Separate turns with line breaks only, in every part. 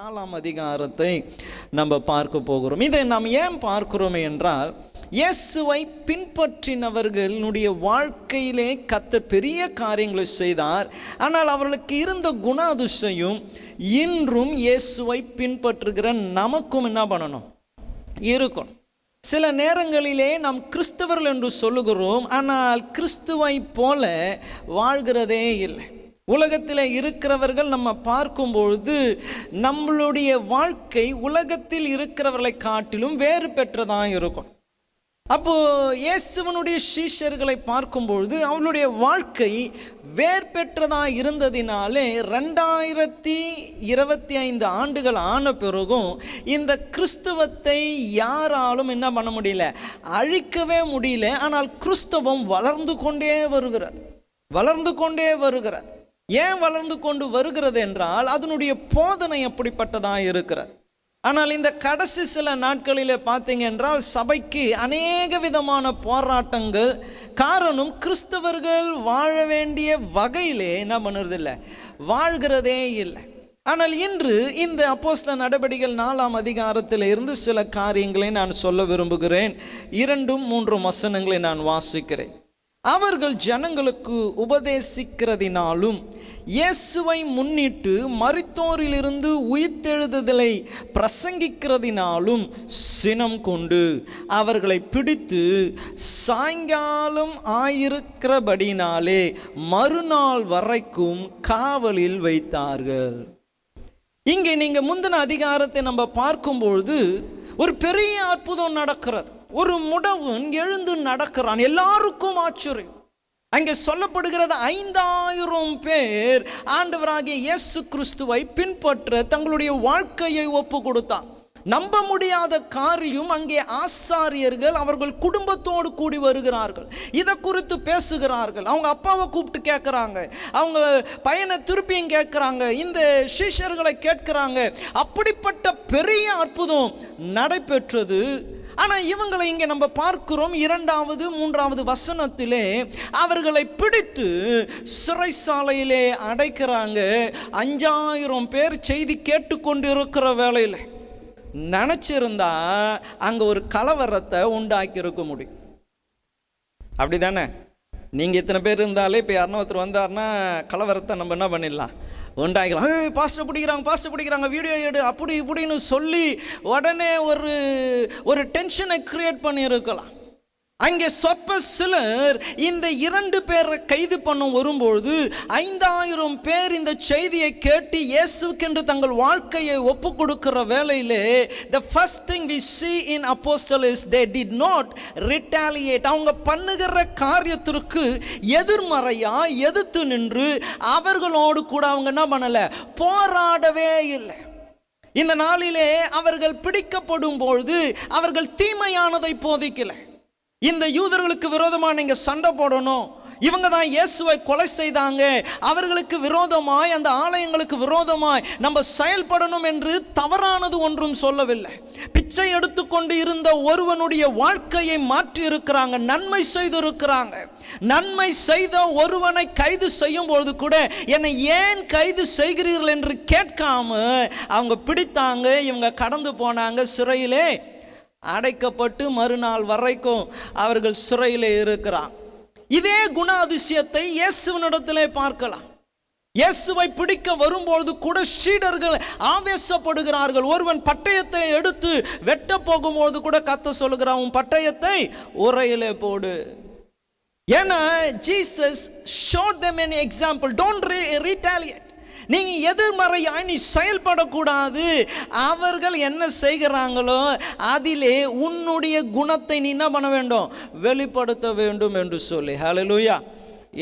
4ஆம் அதிகாரத்தை நம்ம பார்க்க போகிறோம். இதை நாம் ஏன் பார்க்கிறோம் என்றால், இயேசுவை பின்பற்றினவர்களுடைய வாழ்க்கையிலே கர்த்தர் பெரிய காரியங்களை செய்தார். ஆனால் அவர்களுக்கு இருந்த குணாதிசயம் இன்றும் இயேசுவை பின்பற்றுகிற நமக்கும் என்ன பண்ணணும், இருக்கணும். சில நேரங்களிலே நாம் கிறிஸ்தவர்கள் என்று சொல்லுகிறோம், ஆனால் கிறிஸ்துவை போல வாழ்கிறதே இல்லை. உலகத்தில் இருக்கிறவர்கள் நம்ம பார்க்கும்பொழுது நம்மளுடைய வாழ்க்கை உலகத்தில் இருக்கிறவர்களை காட்டிலும் வேறு பெற்றதாக இருக்கும். அப்போது இயேசுவனுடைய சீஷர்களை பார்க்கும்பொழுது அவளுடைய வாழ்க்கை வேறுபெற்றதாக இருந்ததினாலே 2025 ஆண்டுகள் ஆன பிறகும் இந்த கிறிஸ்தவத்தை யாராலும் என்ன பண்ண முடியல, அழிக்கவே முடியல. ஆனால் கிறிஸ்தவம் வளர்ந்து கொண்டே வருகிறது. ஏன் வளர்ந்து கொண்டு வருகிறது என்றால் அதனுடைய போதனை அப்படிப்பட்டதாக இருக்கிறது. ஆனால் இந்த கடைசி சில நாட்களில் பார்த்தீங்க என்றால் சபைக்கு அநேக விதமான போராட்டங்கள். காரணம், கிறிஸ்தவர்கள் வாழ வேண்டிய வகையிலே என்ன பண்ணுறதில்லை, வாழ்கிறதே இல்லை. ஆனால் இன்று இந்த அப்போஸ்தலர் நடபடிகள் 4ஆம் அதிகாரத்தில் இருந்து சில காரியங்களை நான் சொல்ல விரும்புகிறேன். 2-3 வசனங்களை நான் வாசிக்கிறேன். அவர்கள் ஜனங்களுக்கு உபதேசிக்கிறதினாலும் இயேசுவை முன்னிட்டு மரித்தோரிலிருந்து உயிர்த்தெழுதலை பிரசங்கிக்கிறதினாலும் சினம் கொண்டு அவர்களை பிடித்து சாயங்காலம் ஆயிருக்கிறபடினாலே மறுநாள் வரைக்கும் காவலில் வைத்தார்கள். இங்கே நீங்க முந்தின அதிகாரத்தை நம்ம பார்க்கும்பொழுது ஒரு பெரிய அற்புதம் நடக்கிறது. ஒரு முடவன் எழுந்து நடக்கிறான். எல்லாருக்கும் ஆச்சரியம். அங்கே சொல்லப்படுகிறது 5000 பேர் ஆண்டவராகிய இயேசு கிறிஸ்துவை பின்பற்ற தங்களுடைய வாழ்க்கையை ஒப்பு கொடுத்தான். நம்ப முடியாத காரியம், அங்கே ஆசாரியர்கள் அவர்கள் குடும்பத்தோடு கூடி வருகிறார்கள். இதை குறித்து பேசுகிறார்கள். அவங்க அப்பாவை கூப்பிட்டு கேட்குறாங்க, அவங்க பையனை திருப்பியும் கேட்குறாங்க, இந்த சீஷர்களை கேட்குறாங்க. அப்படிப்பட்ட பெரிய அற்புதம் நடைபெற்றது. ஆனால் இவங்களை இங்கே நம்ம பார்க்கிறோம் 2வது 3வது வசனத்திலே அவர்களை பிடித்து சிறைசாலையிலே அடைக்கிறாங்க. 5000 பேர் செய்தி கேட்டுக்கொண்டு இருக்கிற வேளையில் நினச்சிருந்தா அங்கே ஒரு கலவரத்தை உண்டாக்கி இருக்க முடியும். அப்படி தானே? நீங்கள் இத்தனை பேர் இருந்தாலே இப்போ யாருன்னா ஒருத்தர் வந்தார்னா கலவரத்தை நம்ம என்ன பண்ணிடலாம், உண்டாக்கலாம். பாஸ்டர் பிடிக்கிறாங்க வீடியோ எடு அப்படி இப்படின்னு சொல்லி உடனே ஒரு டென்ஷனை கிரியேட் பண்ணியிருக்கலாம். அங்கே சொற்ப சிலர் இந்த 2 பேரை கைது பண்ண வரும்பொழுது 5000 பேர் இந்த செய்தியை கேட்டு இயேசுக்கென்று தங்கள் வாழ்க்கையை ஒப்பு கொடுக்கிற வேளையிலே the first thing we see in apostle is they did not retaliate. அவங்க பண்ணுகிற காரியத்திற்கு எதிர்மறையா எதிர்த்து நின்று அவர்களோடு கூட அவங்க என்ன பண்ணல, போராடவே இல்லை. இந்த நாளிலே அவர்கள் பிடிக்கப்படும் பொழுது அவர்கள் தீமையானதை போதிக்கல. இந்த யூதர்களுக்கு விரோதமாக நீங்க சண்டை போடணும், இவங்க தான் இயேசுவை கொலை செய்தாங்க, அவர்களுக்கு விரோதமாய் அந்த ஆலயங்களுக்கு விரோதமாய் நம்ம செயல்படணும் என்று தவறானது ஒன்றும் சொல்லவில்லை. பிச்சை எடுத்துக்கொண்டு இருந்த ஒருவனுடைய வாழ்க்கையை மாற்றி இருக்கிறாங்க, நன்மை செய்திருக்கிறாங்க. நன்மை செய்த ஒருவனை கைது செய்யும் பொழுது கூட என்னை ஏன் கைது செய்கிறீர்கள் என்று கேட்காம அவங்க பிடித்தாங்க. இவங்க கடந்து போனாங்க, சிறையிலே அடைக்கப்பட்டு மறுநாள் வரைக்கும் அவர்கள் சிறையிலே இருக்கிறான். இதே குணாதிசயத்தை இயேசுவினிடத்திலே பார்க்கலாம். இயேசுவை பிடிக்க வரும்பொழுது கூட சீடர்கள் ஆவேசப்படுகிறார்கள். ஒருவன் பட்டயத்தை எடுத்து வெட்ட போகும்போது கூட கர்த்தர் சொல்லுகிறான், உன் பட்டயத்தை உரையிலே போடு. ஏன்னா Jesus showed them an example. Don't retaliate. நீங்க எதிர்மறையாய் நீ செயல்படக்கூடாது. அவர்கள் என்ன செய்கிறாங்களோ அதிலே உன்னுடைய குணத்தை நீ என்ன பண்ண வேண்டும், வெளிப்படுத்த வேண்டும் என்று சொல்லி. ஹல்லேலூயா.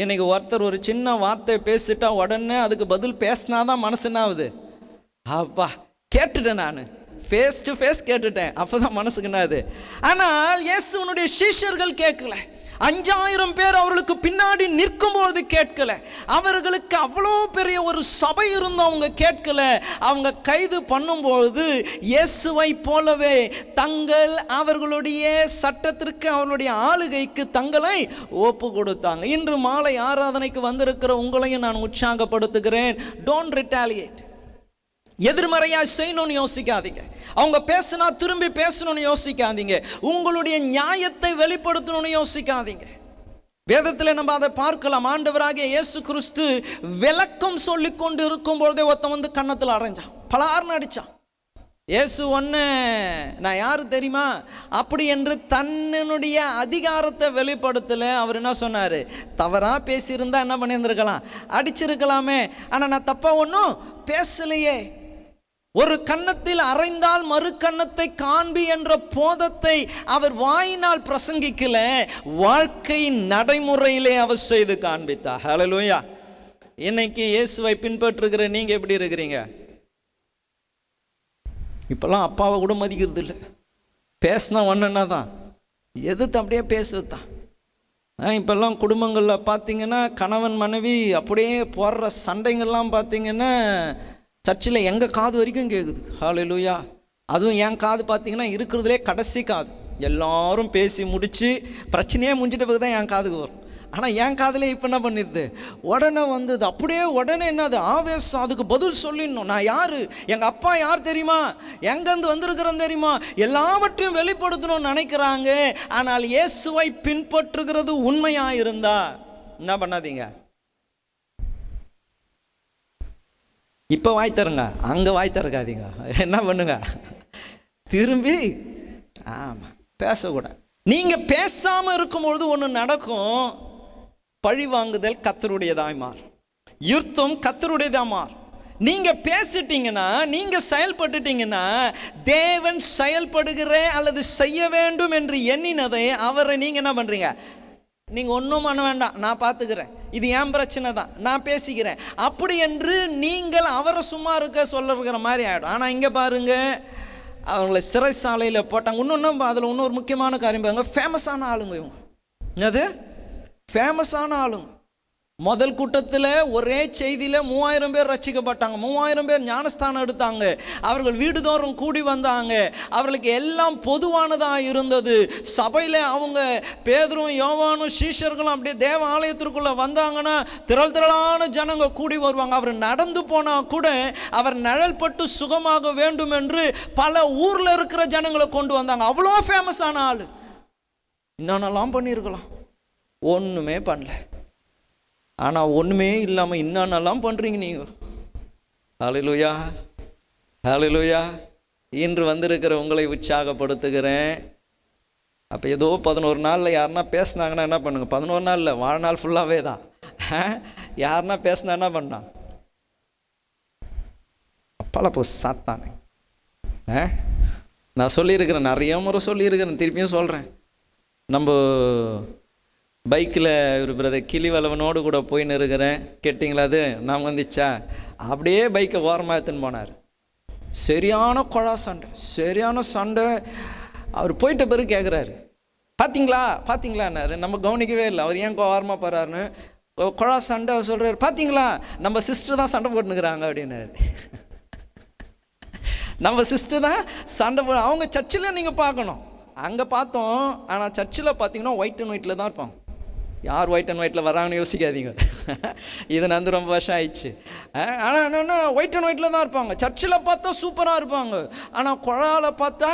இன்னைக்கு ஒருத்தர் ஒரு சின்ன வார்த்தை பேசிட்டா உடனே அதுக்கு பதில் பேசினாதான் மனசுனாவது, அப்பா கேட்டுட்டேன், நான் ஃபேஸ் டு ஃபேஸ் கேட்டுட்டேன், அப்போதான் மனசுக்கு என்னது. ஆனால் இயேசுவினுடைய சீஷர்கள் கேட்கல. 5000 பேர் அவர்களுக்கு பின்னாடி நிற்கும்போது கேட்கல. அவர்களுக்கு அவ்வளோ பெரிய ஒரு சபை இருந்தும் அவங்க கேட்கல. அவங்க கைது பண்ணும்பொழுது இயேசுவை போலவே அவர்களுடைய சட்டத்திற்கு அவர்களுடைய ஆளுகைக்கு தங்களை ஒப்பு கொடுத்தாங்க. இன்று மாலை ஆராதனைக்கு வந்திருக்கிற உங்களையும் நான் உற்சாகப்படுத்துகிறேன். Don't retaliate. எதிர்மறையா செய்யணும்னு யோசிக்காதீங்க. அவங்க பேசினா திரும்பி பேசணும்னு யோசிக்காதீங்க. உங்களுடைய நியாயத்தை வெளிப்படுத்தணும்னு யோசிக்காதீங்க. வேதத்தில் நம்ம அதை பார்க்கலாம். ஆண்டவராகிய இயேசு கிறிஸ்து விளக்கம் சொல்லி கொண்டு இருக்கும் பொழுதே ஒருத்தன் வந்து கன்னத்தில் அரைஞ்சான், பலார்னு அடிச்சான். இயேசு ஒன்று, நான் யாரு தெரியுமா அப்படி என்று தன்னுடைய அதிகாரத்தை வெளிப்படுத்தலை. அவர் என்ன சொன்னார்? தவறாக பேசியிருந்தா என்ன பண்ணியிருந்திருக்கலாம், அடிச்சிருக்கலாமே. ஆனால் நான் தப்பாக ஒன்றும் பேசலையே. ஒரு கன்னத்தில் அறைந்தால் மறு கன்னத்தை காண்பி என்ற போதத்தை அவர் வாயினால் பிரசங்கிக்கல, வாழ்க்கை நடைமுறையிலே அவர் செய்து காண்பித்தார். ஹல்லேலூயா. இன்னைக்கு இயேசுவை பின்பற்றுகிற நீங்க எப்படி இருக்கிறீங்க? இப்பெல்லாம் அப்பாவை கூட மதிக்கிறது இல்லை. பேசினா ஒன்றுன்னா தான் எதிர்த்து அப்படியே பேசுறது தான். இப்பெல்லாம் குடும்பங்களில் பார்த்தீங்கன்னா கணவன் மனைவி அப்படியே போடுற சண்டைங்கள்லாம் பார்த்தீங்கன்னா சர்ச்சில் எங்கள் காது வரைக்கும் கேட்குது. ஹல்லேலூயா. அதுவும் என் காது பார்த்தீங்கன்னா இருக்கிறதுலே கடைசி காது. எல்லாரும் பேசி முடித்து பிரச்சனையே முடிஞ்சிட்ட பிறகு தான் என் காதுக்கு வரும். ஆனால் என் காதில் இப்போ என்ன பண்ணிடுது, உடனே வந்தது அப்படியே. உடனே என்னது ஆவேசம், அதுக்கு பதில் சொல்லிடணும். நான் யார், எங்கள் அப்பா யார் தெரியுமா, எங்கேருந்து வந்திருக்கிறேன்னு தெரியுமா, எல்லாவற்றையும் வெளிப்படுத்தணும்னு நினைக்கிறாங்க. ஆனால் இயேசுவை பின்பற்றுகிறது உண்மையாக இருந்தா என்ன பண்ணாதீங்க, இப்போ வாய் தருங்க, அங்கே வாய் தருக்காதீங்க. என்ன பண்ணுங்க, திரும்பி ஆமாம் பேசக்கூடாது. நீங்கள் பேசாமல் இருக்கும்பொழுது ஒன்று நடக்கும். பழி வாங்குதல் கர்த்தருடையதாய் மாறும், யுத்தம் கர்த்தருடையதாக மாறும். நீங்கள் பேசிட்டீங்கன்னா, நீங்கள் செயல்பட்டுட்டீங்கன்னா, தேவன் செயல்படுகிற அல்லது செய்ய வேண்டும் என்று எண்ணினதை அவரை நீங்கள் என்ன பண்ணுறீங்க, நீங்கள் ஒன்றும் பண்ண வேண்டாம், நான் பார்த்துக்கிறேன், இது என் பிரச்சனை தான், நான் பேசிக்கிறேன் அப்படி என்று நீங்கள் அவரை சும்மா இருக்க சொல்லுற மாதிரி ஆகிடும். ஆனால் இங்கே பாருங்க, அவங்கள சிறைச்சாலையில் போட்டாங்க. இன்னொன்று அதில் இன்னொரு முக்கியமான காரியம் பாருங்க, ஃபேமஸான ஆளுங்க இவங்க. என்னது ஃபேமஸான ஆளுங்க. முதல் கூட்டத்தில் ஒரே செய்தியில் 3000 பேர் ரட்சிக்கப்பட்டாங்க, 3000 பேர் ஞானஸ்தானம் எடுத்தாங்க. அவர்கள் வீடுதோறும் கூடி வந்தாங்க. அவர்களுக்கு எல்லாம் பொதுவானதாக இருந்தது. சபையில் அவங்க பேதுரும் யோவானும் சீஷர்களும் அப்படியே தேவ ஆலயத்திற்குள்ளே வந்தாங்கன்னா திரளான ஜனங்க கூடி வருவாங்க. அவர் நடந்து போனால் கூட அவர் நிழல் பட்டு சுகமாக வேண்டும் என்று பல ஊரில் இருக்கிற ஜனங்களை கொண்டு வந்தாங்க. அவ்வளோ ஃபேமஸான ஆள். என்னென்னலாம் பண்ணியிருக்கலாம், ஒன்றுமே பண்ணல. ஆனால் ஒன்றுமே இல்லாமல் என்னென்னலாம் பண்ணுறீங்க நீங்கள். ஹல்லேலூயா, ஹல்லேலூயா. இன்று வந்திருக்கிற உங்களை உற்சாகப்படுத்துகிறேன். அப்போ ஏதோ 11 நாளில் யாருன்னா பேசுனாங்கன்னா என்ன பண்ணுங்க, 11 நாளில் வாழ்நாள் ஃபுல்லாகவே தான். யாருன்னா பேசுனா என்ன பண்ணா, அப்பால போ சாத்தானே. நான் சொல்லியிருக்கிறேன், நிறைய முறை சொல்லியிருக்கிறேன், திருப்பியும் சொல்கிறேன். நம்ம பைக்கில் ஒரு பிரதர் கிளிவளவனோடு கூட போயின்னு இருக்கிறேன். கேட்டிங்களா? அது நான் வந்துச்சா, அப்படியே பைக்கை ஓரமாக எடுத்துன்னு போனார். சரியான குழா சண்டை, சரியான சண்டை. அவர் போயிட்ட பிறகு கேட்குறாரு, பார்த்தீங்களா பார்த்தீங்களான்னாரு. நம்ம கவனிக்கவே இல்லை, அவர் ஏன் ஓரமாக போகிறாருன்னு. குழா சண்டை. அவர் சொல்கிறார், பார்த்தீங்களா நம்ம சிஸ்டர் தான் சண்டை போட்டுனுக்குறாங்க அப்படின்னாரு. நம்ம சிஸ்டர் தான் சண்டை போட. அவங்க சர்ச்சில் நீங்கள் பார்க்கணும், அங்கே பார்த்தோம். ஆனால் சர்ச்சில் பார்த்தீங்கன்னா ஒயிட் அண்ட் ஒயிட்டில் தான் இருப்பாங்க. யார் ஒயிட் அண்ட் ஒயிட்டில் வராங்கன்னு யோசிக்காதீங்க, இது வந்து ரொம்ப வருஷம் ஆயிடுச்சு. ஆனால் என்னென்னா ஒயிட் அண்ட் ஒயிட்டில் தான் இருப்பாங்க. சர்ச்சில் பார்த்தா சூப்பராக இருப்பாங்க, ஆனால் குழாவில் பார்த்தா.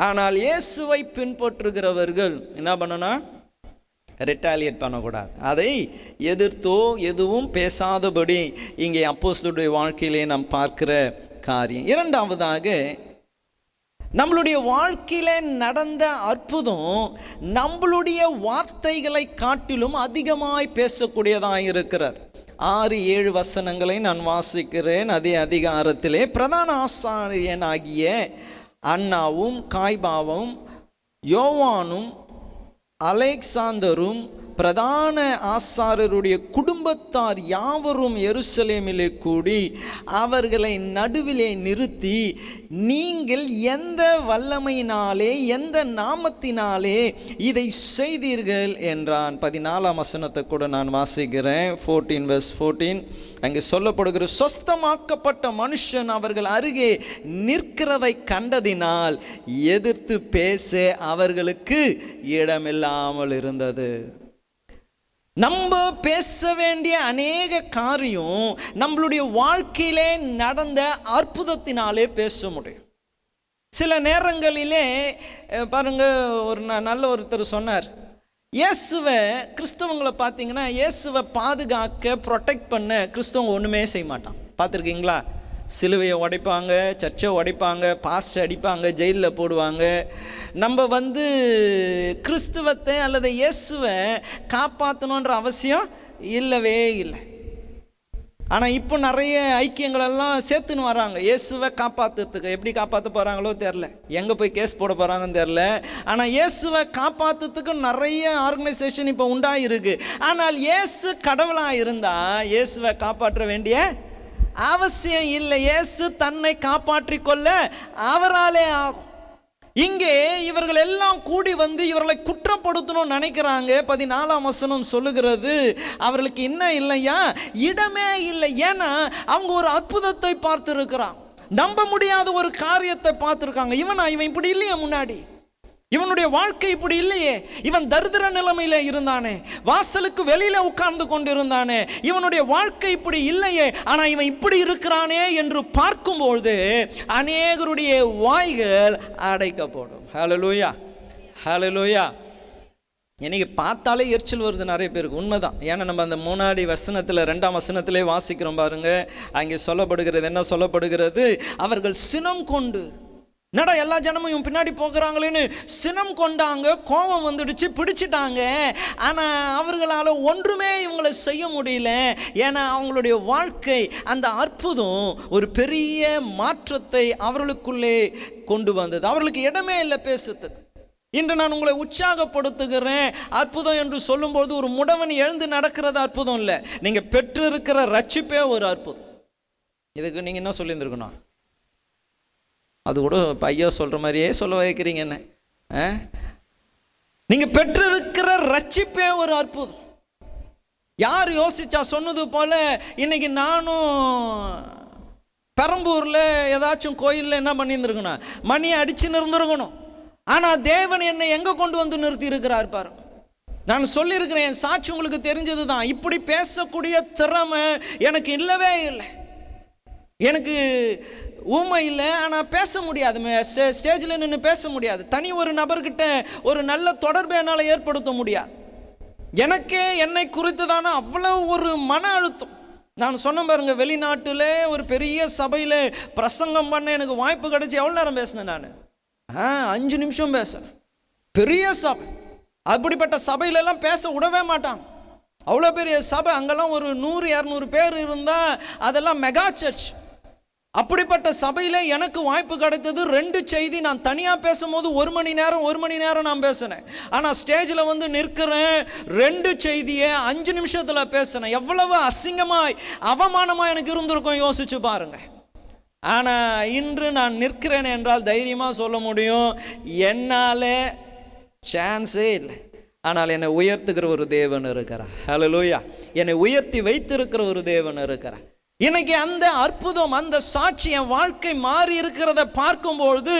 ஆனால் இயேசுவை பின்பற்றுகிறவர்கள் என்ன பண்ணணும், ரிட்டாலியேட் பண்ணக்கூடாது. அதை எதிர்த்தோ எதுவும் பேசாதபடி இங்கே அப்போஸ்தலருடைய வாழ்க்கையிலே நாம் பார்க்கிற காரியம். இரண்டாவதாக, நம்மளுடைய வாழ்க்கையில நடந்த அற்புதம் நம்மளுடைய வார்த்தைகளை காட்டிலும் அதிகமாய் பேசக்கூடியதாக இருக்கிறது. 6-7 வசனங்களை நான் வாசிக்கிறேன். அதே அதிகாரத்திலே பிரதான ஆசாரியனாகிய அன்னாவும் காய்பாவும் யோவானும் அலெக்சாந்தரும் பிரதான ஆசாரியருடைய குடும்பத்தார் யாவரும் எருசலேமிலே கூடி அவர்களை நடுவிலே நிறுத்தி, நீங்கள் எந்த வல்லமையினாலே எந்த நாமத்தினாலே இதை செய்தீர்கள் என்றான். 14ஆம் வசனத்தை கூட நான் வாசிக்கிறேன். 14:14 அங்கே சொல்லப்படுகிற, சொஸ்தமாக்கப்பட்ட மனுஷன் அவர்கள் அருகே நிற்கிறதை கண்டதினால் எதிர்த்து பேச அவர்களுக்கு இடமில்லாமல் இருந்தது. நம்ம பேச வேண்டிய அநேக காரியம் நம்மளுடைய வாழ்க்கையிலே நடந்த அற்புதத்தினாலே பேச முடியும். சில நேரங்களிலே பாருங்க, ஒரு நல்ல ஒருத்தர் சொன்னார், இயேசுவை கிறிஸ்தவங்களை பார்த்தீங்கன்னா இயேசுவை பாதுகாக்க ப்ரொடெக்ட் பண்ண கிறிஸ்தவங்க ஒன்றுமே செய்ய மாட்டான். பார்த்துருக்கீங்களா? சிலுவையை உடைப்பாங்க, சர்ச்சை உடைப்பாங்க, பாஸ்ட் அடிப்பாங்க, ஜெயிலில் போடுவாங்க. நம்ம கிறிஸ்துவத்தை அல்லது இயேசுவை காப்பாற்றணுன்ற அவசியம் இல்லவே இல்லை. ஆனால் இப்போ நிறைய ஐக்கியங்களெல்லாம் சேர்த்துன்னு வராங்க இயேசுவை காப்பாற்றுறதுக்கு. எப்படி காப்பாற்ற போகிறாங்களோ தெரில, எங்கே போய் கேஸ் போட போகிறாங்கன்னு தெரில. ஆனால் இயேசுவை காப்பாற்றுறதுக்கு நிறைய ஆர்கனைசேஷன் இப்போ உண்டாயிருக்கு. ஆனால் இயேசு கடவுளாக இருந்தால் இயேசுவை காப்பாற்ற வேண்டிய அவசியம் இல்லை. இயேசு தன்னை காப்பாற்றி கொள்ள அவராலே ஆகும். இங்கே இவர்கள் எல்லாம் கூடி இவர்களை குற்றப்படுத்தணும்னு நினைக்கிறாங்க. 14ஆம் வசனம் சொல்லுகிறது, அவர்களுக்கு என்ன இல்லையா, இடமே இல்லை. ஏன்னா அவங்க ஒரு அற்புதத்தை பார்த்துருக்கிறான், நம்ப முடியாத ஒரு காரியத்தை பார்த்துருக்காங்க. இவன் இப்படி இல்லையே, முன்னாடி இவனுடைய வாழ்க்கை இப்படி இல்லையே, இவன் தரித்திர நிலைமையில இருந்தானே, வாசலுக்கு வெளியில உட்கார்ந்து கொண்டு இருந்தானே, இவனுடைய வாழ்க்கை இப்படி இல்லையே, ஆனா இவன் இப்படி இருக்கிறானே என்று பார்க்கும்பொழுது அநேகருடைய வாய்கள் அடைக்கப்படும். ஹல்லேலூயா, ஹல்லேலூயா. இன்னைக்கு பார்த்தாலே எரிச்சல் வருது நிறைய பேருக்கு. உண்மைதான். ஏன்னா நம்ம அந்த முன்னாடி வசனத்தில் 2ஆம் வசனத்திலே வாசிக்கிறோம் பாருங்க. அங்கே சொல்லப்படுகிறது, என்ன சொல்லப்படுகிறது, அவர்கள் சினம் கொண்டு, என்னடா எல்லா ஜனமும் இவன் பின்னாடி போகிறாங்களேன்னு சினம் கொண்டாங்க, கோபம் வந்துடுச்சு, பிடிச்சிட்டாங்க. ஆனால் அவர்களால் ஒன்றுமே இவங்களை செய்ய முடியல. ஏன்னா அவங்களுடைய வாழ்க்கை, அந்த அற்புதம் ஒரு பெரிய மாற்றத்தை அவர்களுக்குள்ளே கொண்டு வந்தது. அவர்களுக்கு இடமே இல்லை பேசுறதுக்கு. இன்று நான் உங்களை உற்சாகப்படுத்துகிறேன். அற்புதம் என்று சொல்லும்போது ஒரு முடவன் எழுந்து நடக்கிறது அற்புதம் இல்லை, நீங்கள் பெற்றிருக்கிற ரட்சிப்பே ஒரு அற்புதம். இதுக்கு நீங்கள் என்ன சொல்லியிருந்துருக்கணும்? அது கூட ஐயா சொல்கிற மாதிரியே சொல்ல வைக்கிறீங்க என்ன. நீங்கள் பெற்றிருக்கிற ரட்சிப்பே ஒரு அற்புதம். யார் யோசிச்சா சொன்னது போல இன்னைக்கு நானும் பெரம்பூரில் ஏதாச்சும் கோயிலில் என்ன பண்ணியிருந்துருக்கணும், மணியை அடிச்சுன்னு இருந்திருக்கணும். ஆனால் தேவன் என்னை எங்கே கொண்டு வந்து நிறுத்தி இருக்கிறார் பாருங்க. நான் சொல்லியிருக்கிறேன், என் சாட்சி உங்களுக்கு தெரிஞ்சது தான். இப்படி பேசக்கூடிய திறமை எனக்கு இல்லவே இல்லை. எனக்கு ஊமை இல்லை, ஆனால் பேச முடியாது, ஸ்டேஜில் நின்று பேச முடியாது. தனி ஒரு நபர்கிட்ட ஒரு நல்ல தொடர்பை என்னால் ஏற்படுத்த முடியாது. எனக்கே என்னை குறித்து தானே அவ்வளோ ஒரு மன அழுத்தம். நான் சொன்ன பாருங்க, வெளிநாட்டில் ஒரு பெரிய சபையில் பிரசங்கம் பண்ண எனக்கு வாய்ப்பு கிடைச்சி எவ்வளோ நேரம் பேசினேன் நான்? 5 நிமிஷம் பேசுகிறேன். பெரிய சபை, அப்படிப்பட்ட சபையிலெல்லாம் பேச விடவே மாட்டாங்க. அவ்வளோ பெரிய சபை, அங்கெல்லாம் ஒரு 100-200 பேர் இருந்தால் அதெல்லாம் மெகா சர்ச். அப்படிப்பட்ட சபையில் எனக்கு வாய்ப்பு கிடைத்தது 2 செய்தி. நான் தனியாக பேசும்போது 1 மணி நேரம் நான் பேசினேன். ஆனால் ஸ்டேஜில் நிற்கிறேன், 2 செய்தியை 5 நிமிஷத்தில் பேசினேன். எவ்வளவு அசிங்கமாய் அவமானமாக எனக்கு இருந்திருக்கும் யோசிச்சு பாருங்க. ஆனால் இன்று நான் நிற்கிறேன் என்றால் தைரியமாக சொல்ல முடியும், என்னால் சான்ஸே இல்லை. ஆனால் என்னை உயர்த்துகிற ஒரு தேவன் இருக்கிறார். ஹல்லேலூயா. என்னை உயர்த்தி வைத்திருக்கிற ஒரு தேவன் இருக்கிறார். இன்னைக்கு அந்த அற்புதம், அந்த சாட்சி, என் வாழ்க்கை மாறி இருக்கிறத பார்க்கும்பொழுது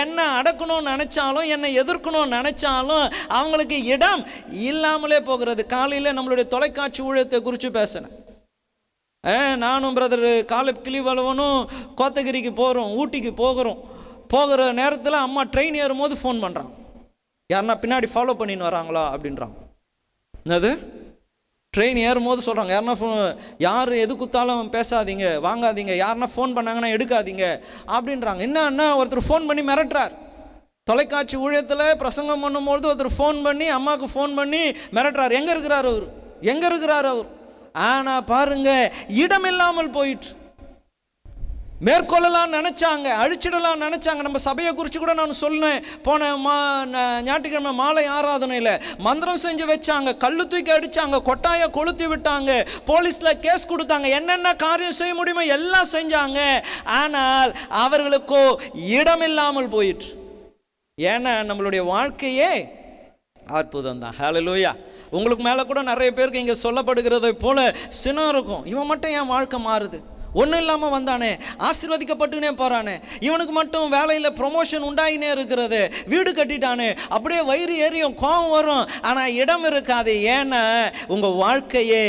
என்னை அடக்கணும்னு நினைச்சாலும், என்னை எதிர்க்கணும்னு நினைச்சாலும் அவங்களுக்கு இடம் இல்லாமலே போகிறது. காலையில் நம்மளுடைய தொலைக்காட்சி ஊழியத்தை குறித்து பேசினேன். நானும் பிரதர் காலேப் கிளிவளவனும் கோத்தகிரிக்கு போகிறோம், ஊட்டிக்கு போகிற நேரத்தில் அம்மா ட்ரெயின் ஏறும்போது ஃபோன் பண்ணுறான், யாருன்னா பின்னாடி ஃபாலோ பண்ணின்னு வராங்களா அப்படின்றான். என்னது, ட்ரெயின் ஏறும்போது சொல்கிறாங்க, யார் எது குத்தாலும் பேசாதீங்க, வாங்காதீங்க, யாருன்னா ஃபோன் பண்ணாங்கன்னா எடுக்காதீங்க அப்படின்றாங்க. என்னன்னா ஒருத்தர் ஃபோன் பண்ணி மிரட்டுறார். தொலைக்காட்சி ஊழியத்தில் பிரசங்கம் பண்ணும்போது ஒருத்தர் ஃபோன் பண்ணி, அம்மாவுக்கு ஃபோன் பண்ணி மிரட்டுறார். எங்கே இருக்கிறார் அவர்? ஆனால் பாருங்க, இடமில்லாமல் போயிட்டு மேற்கொள்ளலாம் நினச்சாங்க, அழிச்சிடலாம் நினச்சாங்க. நம்ம சபையை குறித்து கூட நான் சொன்னேன். போன ஞாயிற்றுக்கிழமை மாலை ஆராதனையில் மந்திரம் செஞ்சு வச்சாங்க, கல்லு தூக்கி அடித்தாங்க, கொட்டாயை கொளுத்தி விட்டாங்க, போலீஸில் கேஸ் கொடுத்தாங்க, என்னென்ன காரியம் செய்ய முடியுமோ எல்லாம் செஞ்சாங்க. ஆனால் அவர்களுக்கோ இடமில்லாமல் போயிட்டு. ஏன்னா நம்மளுடைய வாழ்க்கையே அற்புதம் தான். ஹல்லேலூயா. உங்களுக்கு மேலே கூட நிறைய பேருக்கு இங்கே சொல்லப்படுகிறதை போல சினம் இருக்கும். இவன் மட்டும் என் வாழ்க்கை மாறுது, ஒன்றும் இல்லாமல் வந்தானே, ஆசீர்வதிக்கப்பட்டுனே போகிறானே, இவனுக்கு மட்டும் வேலையில் ப்ரொமோஷன் உண்டாகினே இருக்கிறது, வீடு கட்டிட்டானே, அப்படியே வயிறு ஏறியும் கோபம் வரும், ஆனால் இடம் இருக்காது. ஏன்னா உங்கள் வாழ்க்கையே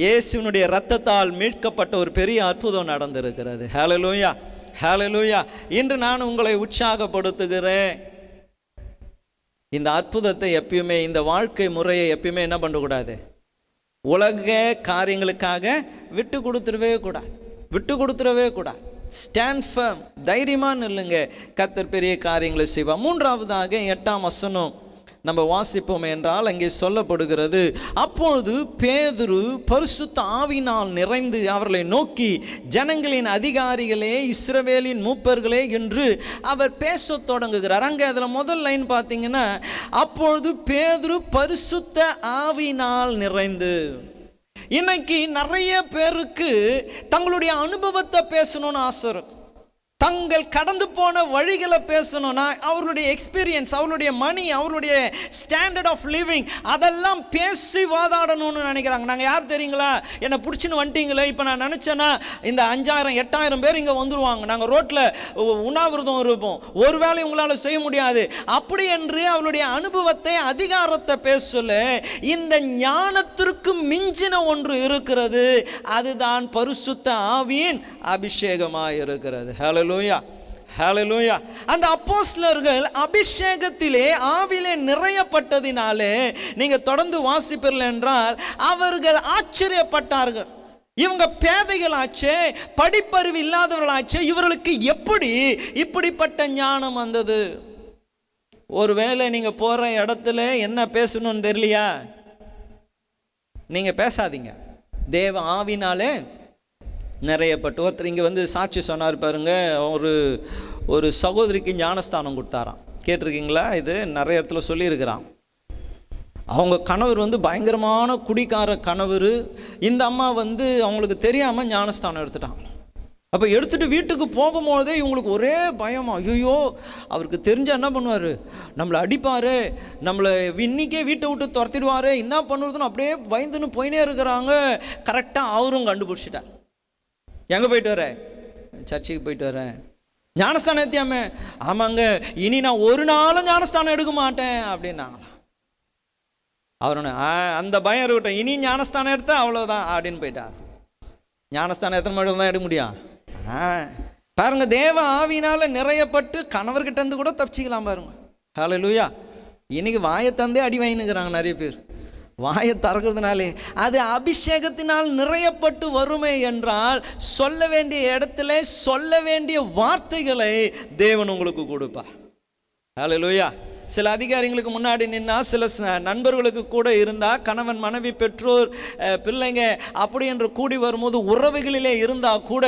இயேசுவினுடைய இரத்தத்தால் மீட்கப்பட்ட ஒரு பெரிய அற்புதம் நடந்திருக்கிறது. ஹல்லேலூயா, ஹல்லேலூயா. இன்று நான் உங்களை உற்சாகப்படுத்துகிறேன். இந்த அற்புதத்தை எப்பயுமே, இந்த வாழ்க்கை முறையை எப்பயுமே என்ன பண்ணக்கூடாது, உலக காரியங்களுக்காக விட்டு கொடுத்துடவே கூடாது. ஸ்டாண்ட் ஃபர்ம், தைரியமாக நில்லுங்க. கர்த்தர் பெரிய காரியங்களை செய்வார். மூன்றாவதாக 8ஆம் வசனம் நம்ம வாசிப்போம் என்றால் அங்கே சொல்லப்படுகிறது, அப்பொழுது பேதுரு பரிசுத்த ஆவியினால் நிறைந்து அவர்களை நோக்கி, ஜனங்களின் அதிகாரிகளே, இஸ்ரவேலின் மூப்பர்களே என்று அவர் பேச தொடங்குகிறார். அங்கே அதில் முதல் லைன் பார்த்தீங்கன்னா, அப்பொழுது பேதுரு பரிசுத்த ஆவியினால் நிறைந்து. இன்னைக்கு நிறைய பேருக்கு தங்களுடைய அனுபவத்தை பேசணும்னு ஆசை இருக்கும். தங்கள் கடந்து போன வழிகளை பேசணும்னா, அவருடைய எக்ஸ்பீரியன்ஸ், அவருடைய மணி, அவருடைய ஸ்டாண்டர்ட் ஆஃப் லிவிங், அதெல்லாம் பேசி வாதாடணும்னு நினைக்கிறாங்க. நாங்கள் யார் தெரியுங்களா, என்னை பிடிச்சின்னு வந்துட்டீங்களே, இப்போ நான் நினச்சேன்னா இந்த 5000 8000 பேர் இங்கே வந்துடுவாங்க, நாங்கள் ரோட்டில் உண்ணாவிரதம் இருப்போம், ஒரு வேளை உங்களால் செய்ய முடியாது, அப்படி என்று அவருடைய அனுபவத்தை, அதிகாரத்தை பேசல. இந்த ஞானத்திற்கு மிஞ்சின ஒன்று இருக்கிறது, அதுதான் பரிசுத்த ஆவியின் அபிஷேகமாக இருக்கிறது. ஹல்லேலூயா, ஹல்லேலூயா. அந்த அப்போஸ்தலர்கள் அபிஷேகத்திலே, ஆவிலே நிறையப்பட்டதினாலே, நீங்க தொடர்ந்து வாசிப்பீர்கள் என்றால், அவர்கள் ஆச்சரியப்பட்டார்கள். இவங்க பேதைகளாச்சே, படிப்பறிவு இல்லாதவர்களாச்சே, இவர்களுக்கு எப்படி இப்படிப்பட்ட ஞானம் வந்தது? ஒருவேளை நீங்க போற இடத்துல என்ன பேசணும்னு தெரியலையா, நீங்க பேசாதீங்க. தேவ ஆவினாலே நிறையப்பட்டு. ஒருத்தர் இங்கே வந்து சாட்சி சொன்னார் பாருங்க, ஒரு சகோதரிக்கு ஞானஸ்தானம் கொடுத்தாராம். கேட்டிருக்கீங்களா? இது நிறைய இடத்துல சொல்லியிருக்கிறான். அவங்க கணவர் வந்து பயங்கரமான குடிக்கார கணவர். இந்த அம்மா வந்து அவங்களுக்கு தெரியாமல் ஞானஸ்தானம் எடுத்துட்டாங்க. அப்போ எடுத்துகிட்டு வீட்டுக்கு போகும்போதே இவங்களுக்கு ஒரே பயமா, ஐயோ அவருக்கு தெரிஞ்சால் என்ன பண்ணுவார், நம்மளை அடிப்பார், நம்மளை இன்னிக்கே வீட்டை விட்டு துரத்திடுவார், என்ன பண்ணுறதுன்னு அப்படியே பயந்துன்னு போயினே இருக்கிறாங்க. கரெக்டாக அவரும் கண்டுபிடிச்சிட்டார். எங்கே போயிட்டு வர? சர்ச்சுக்கு போயிட்டு வரேன். ஞானஸ்தானம் ஏற்றியாமே? ஆமாங்க, இனி நான் ஒரு நாளும் ஞானஸ்தானம் எடுக்க மாட்டேன் அப்படின்னாங்களாம். அவரு அந்த பயம் இருக்கட்டும், இனி ஞானஸ்தானம் எடுத்தா அவ்வளோதான் அப்படின்னு போயிட்டார். ஞானஸ்தானம் எத்தனை மணி தான் எடுக்க முடியும்? பாருங்க, தேவ ஆவியினால நிறையப்பட்டு கணவர்கிட்ட இருந்து கூட தப்பிச்சிக்கலாம் பாருங்க. ஹல்லேலூயா. இன்னைக்கு வாயை தந்தே அடி வாங்கினுக்கிறாங்க நிறைய பேர். வாயை திறக்கிறதுனாலே அது அபிஷேகத்தினால் நிறையப்பட்டு வருமே என்றால், சொல்ல வேண்டிய இடத்துல சொல்ல வேண்டிய வார்த்தைகளை தேவன் உங்களுக்கு கொடுப்பா. ஹல்லேலூயா. சில அதிகாரிகளுக்கு முன்னாடி நின்னா, சில நண்பர்களுக்கு கூட இருந்தால், கணவன் மனைவி பெற்றோர் பிள்ளைங்க அப்படி என்று கூடி வரும்போது உறவுகளிலே இருந்தால் கூட,